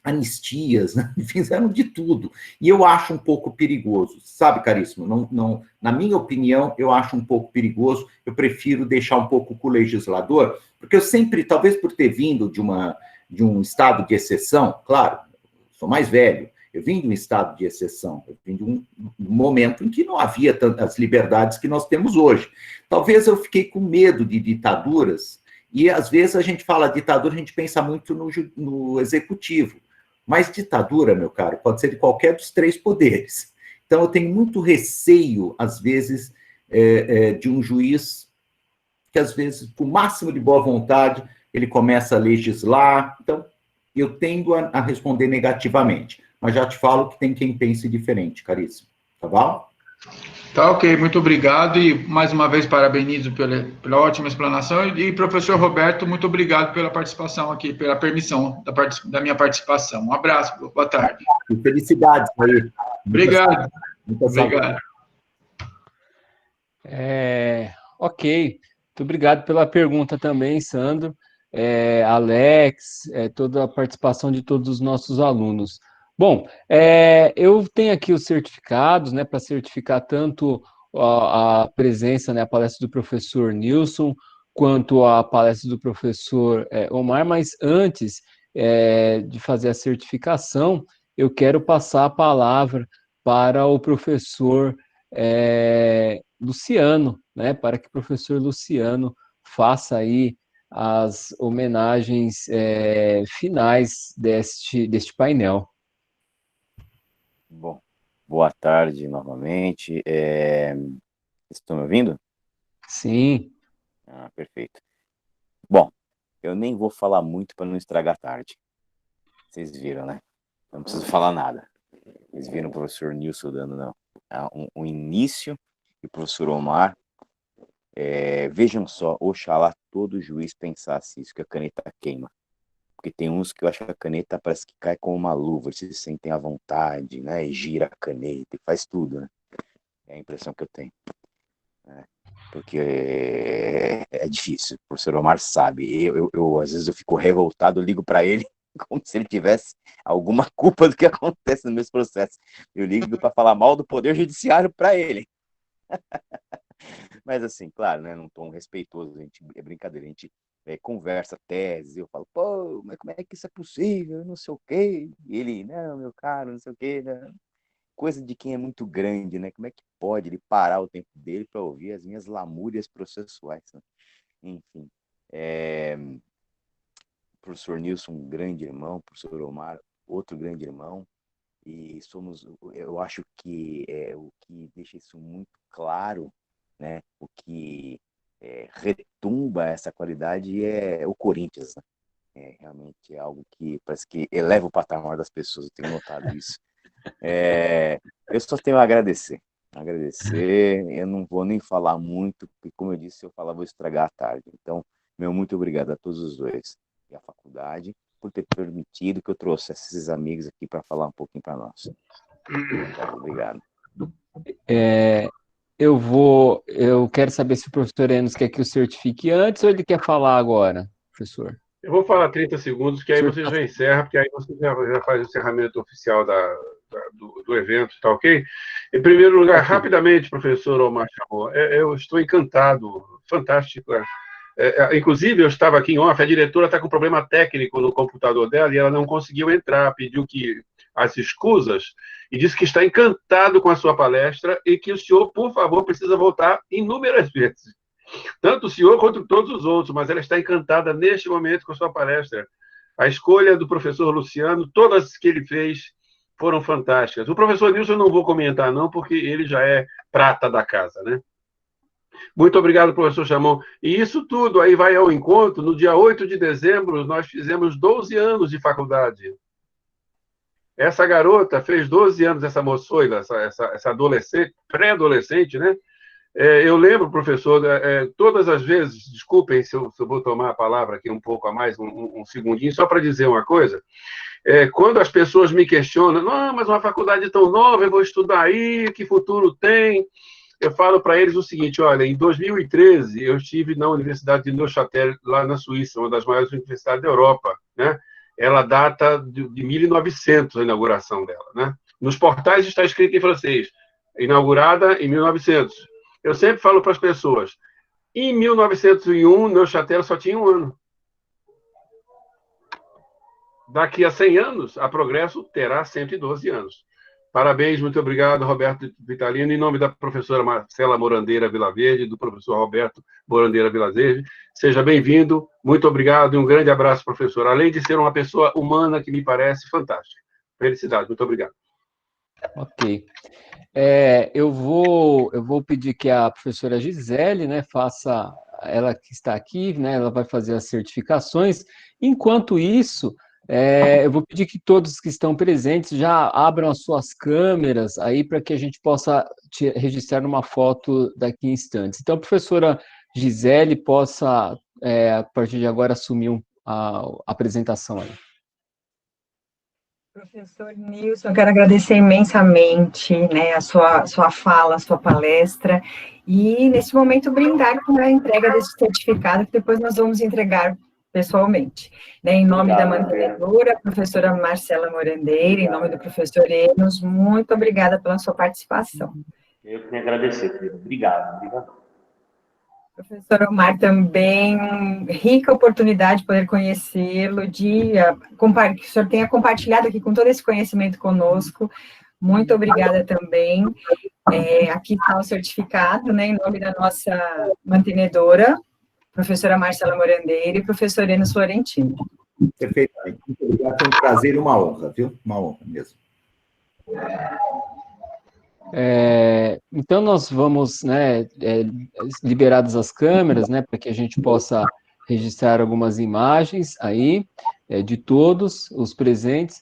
S5: anistias, né? Fizeram de tudo. E eu acho um pouco perigoso, sabe, caríssimo? Não, na minha opinião, eu acho um pouco perigoso, eu prefiro deixar um pouco com o legislador, porque eu sempre, talvez por ter vindo de um estado de exceção, claro, sou mais velho, eu vim de um estado de exceção, eu vim de um momento em que não havia tantas liberdades que nós temos hoje. Talvez eu fiquei com medo de ditaduras, e às vezes a gente fala ditadura, a gente pensa muito no executivo, mas ditadura, meu caro, pode ser de qualquer dos 3 poderes. Então eu tenho muito receio, às vezes, de um juiz que, às vezes, com o máximo de boa vontade, ele começa a legislar. Então, eu tendo a responder negativamente. Mas já te falo que tem quem pense diferente, caríssimo. Tá bom?
S7: Tá ok, muito obrigado e mais uma vez parabenizo pela ótima explanação e professor Roberto, muito obrigado pela participação aqui, pela permissão da minha participação. Um abraço, boa tarde.
S5: Felicidades aí.
S7: Obrigado. Obrigado.
S1: Ok, muito obrigado pela pergunta também, Sandro, Alex, toda a participação de todos os nossos alunos. Bom, eu tenho aqui os certificados, né, para certificar tanto a presença, né, a palestra do professor Nilson, quanto a palestra do professor Omar, mas antes de fazer a certificação, eu quero passar a palavra para o professor Luciano, né, para que o professor Luciano faça aí as homenagens finais deste painel.
S3: Bom, boa tarde novamente. Estão me ouvindo?
S1: Sim.
S3: Ah, perfeito. Bom, eu nem vou falar muito para não estragar a tarde. Vocês viram, né? Não preciso falar nada. Vocês viram o professor Nilson dando, não. o início, e o professor Omar, vejam só, oxalá todo juiz pensasse isso, que a caneta queima. Porque tem uns que eu acho que a caneta parece que cai com uma luva, eles se sentem à vontade, né? E gira a caneta e faz tudo, né? É a impressão que eu tenho. Né? Porque é difícil, o professor Omar sabe. Eu às vezes eu fico revoltado, eu ligo para ele como se ele tivesse alguma culpa do que acontece nos meus processos. Eu ligo para falar mal do Poder Judiciário para ele. Mas assim, claro, né, num tom respeitoso, a gente, é brincadeira, a gente conversa teses, eu falo, pô, mas como é que isso é possível, não sei o quê, e ele, não, meu caro, não sei o quê, né? Coisa de quem é muito grande, né, como é que pode ele parar o tempo dele para ouvir as minhas lamúrias processuais, né? Enfim, professor Nilson, um grande irmão, professor Omar, outro grande irmão, e eu acho que o que deixa isso muito claro, né, o que retumba essa qualidade é o Corinthians, né? Realmente é algo que parece que eleva o patamar das pessoas, eu tenho notado isso. Eu só tenho a agradecer, eu não vou nem falar muito, porque como eu disse, se eu falar vou estragar a tarde, então, meu muito obrigado a todos os dois, e a faculdade, por ter permitido que eu trouxesse esses amigos aqui para falar um pouquinho para nós. Obrigado.
S1: Eu quero saber se o professor Enos quer que eu certifique antes ou ele quer falar agora, professor?
S2: Eu vou falar 30 segundos, que aí você já encerra, porque aí você já faz o encerramento oficial do evento, tá ok? Em primeiro lugar, rapidamente, professor Omar Chamorro, eu estou encantado, fantástico. Inclusive, eu estava aqui em off, a diretora está com problema técnico no computador dela e ela não conseguiu entrar, pediu as escusas e disse que está encantado com a sua palestra e que o senhor, por favor, precisa voltar inúmeras vezes. Tanto o senhor quanto todos os outros, mas ela está encantada neste momento com a sua palestra. A escolha do professor Luciano, todas que ele fez foram fantásticas. O professor Nilson eu não vou comentar, não, porque ele já é prata da casa, né? Muito obrigado, professor Chamon. E isso tudo aí vai ao encontro. No dia 8 de dezembro, nós fizemos 12 anos de faculdade. Essa garota fez 12 anos, essa moçoila, essa adolescente, pré-adolescente, né? Eu lembro, professor, todas as vezes, desculpem se eu vou tomar a palavra aqui um pouco a mais, um segundinho, só para dizer uma coisa. Quando as pessoas me questionam, não, mas uma faculdade tão nova, eu vou estudar aí, que futuro tem? Eu falo para eles o seguinte, olha, em 2013, eu estive na Universidade de Neuchâtel, lá na Suíça, uma das maiores universidades da Europa, né? Ela data de 1900, a inauguração dela, né? Nos portais está escrito em francês, inaugurada em 1900. Eu sempre falo para as pessoas, em 1901, Neuchâtel só tinha um ano. Daqui a 100 anos, a Progresso terá 112 anos. Parabéns, muito obrigado, Roberto Vitalino, em nome da professora Marcela Morandeira Vilaverde, do professor Roberto Morandeira Vilaverde. Seja bem-vindo, muito obrigado e um grande abraço, professor. Além de ser uma pessoa humana que me parece fantástica. Felicidade, muito obrigado.
S1: Ok. Eu vou pedir que a professora Gisele, né, faça, ela que está aqui, né, ela vai fazer as certificações. Enquanto isso, eu vou pedir que todos que estão presentes já abram as suas câmeras aí para que a gente possa registrar uma foto daqui a instantes. Então, a professora Gisele possa, a partir de agora, assumir a apresentação aí.
S8: Professor Nilson, eu quero agradecer imensamente, né, a sua fala, a sua palestra, e nesse momento brindar com a entrega desse certificado, que depois nós vamos entregar pessoalmente. Né, em nome da mantenedora, a professora Marcela Morandeira, em nome do professor Enos, muito obrigada pela sua participação.
S4: Eu queria agradecer, querido. Obrigado.
S8: Professor Omar, também, rica oportunidade de poder conhecê-lo, que o senhor tenha compartilhado aqui com todo esse conhecimento conosco. Muito obrigada também. Aqui está o certificado, né, em nome da nossa mantenedora, professora Marcela Morandeira e professor Enos Florentino.
S5: Perfeitamente. Muito obrigado, foi um prazer e uma honra, viu? Uma honra mesmo.
S1: Então, nós vamos, né, liberadas as câmeras, né, para que a gente possa registrar algumas imagens aí, de todos os presentes.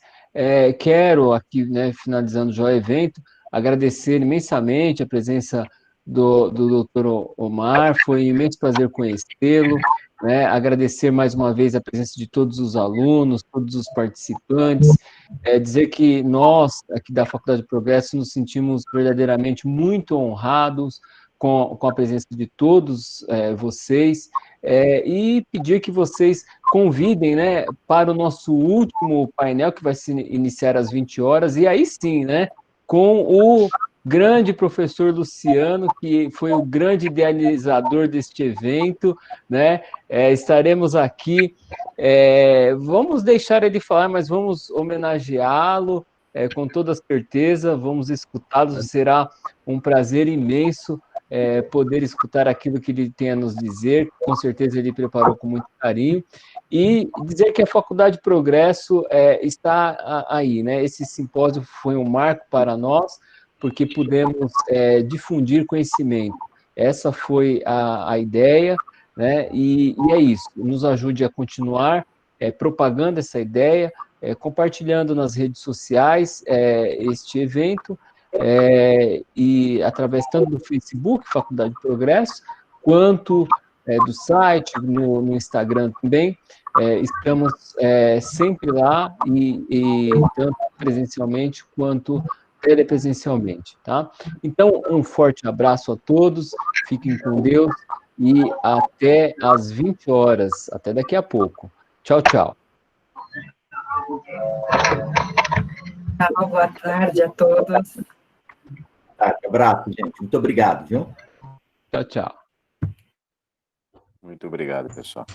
S1: Quero aqui, né, finalizando já o evento, agradecer imensamente a presença do Dr. Omar, foi um imenso prazer conhecê-lo, né? Agradecer mais uma vez a presença de todos os alunos, todos os participantes, dizer que nós, aqui da Faculdade de Progresso, nos sentimos verdadeiramente muito honrados com a presença de todos vocês, e pedir que vocês convidem, né, para o nosso último painel, que vai se iniciar às 20 horas, e aí sim, né, com o grande professor Luciano, que foi o grande idealizador deste evento, né? Estaremos aqui, vamos deixar ele falar, mas vamos homenageá-lo, com toda certeza, vamos escutá-lo, será um prazer imenso poder escutar aquilo que ele tem a nos dizer, com certeza ele preparou com muito carinho, e dizer que a Faculdade Progresso está aí, né? Esse simpósio foi um marco para nós, porque pudemos difundir conhecimento. Essa foi a ideia, né? E é isso, nos ajude a continuar propagando essa ideia, compartilhando nas redes sociais este evento, e através tanto do Facebook, Faculdade de Progresso, quanto do site, no Instagram também. Estamos sempre lá, e tanto presencialmente quanto telepresencialmente, tá? Então, um forte abraço a todos, fiquem com Deus, e até às 20 horas, até daqui a pouco. Tchau, tchau.
S8: Boa tarde a todos.
S5: Abraço, gente. Muito obrigado, viu?
S1: Tchau, tchau.
S3: Muito obrigado, pessoal.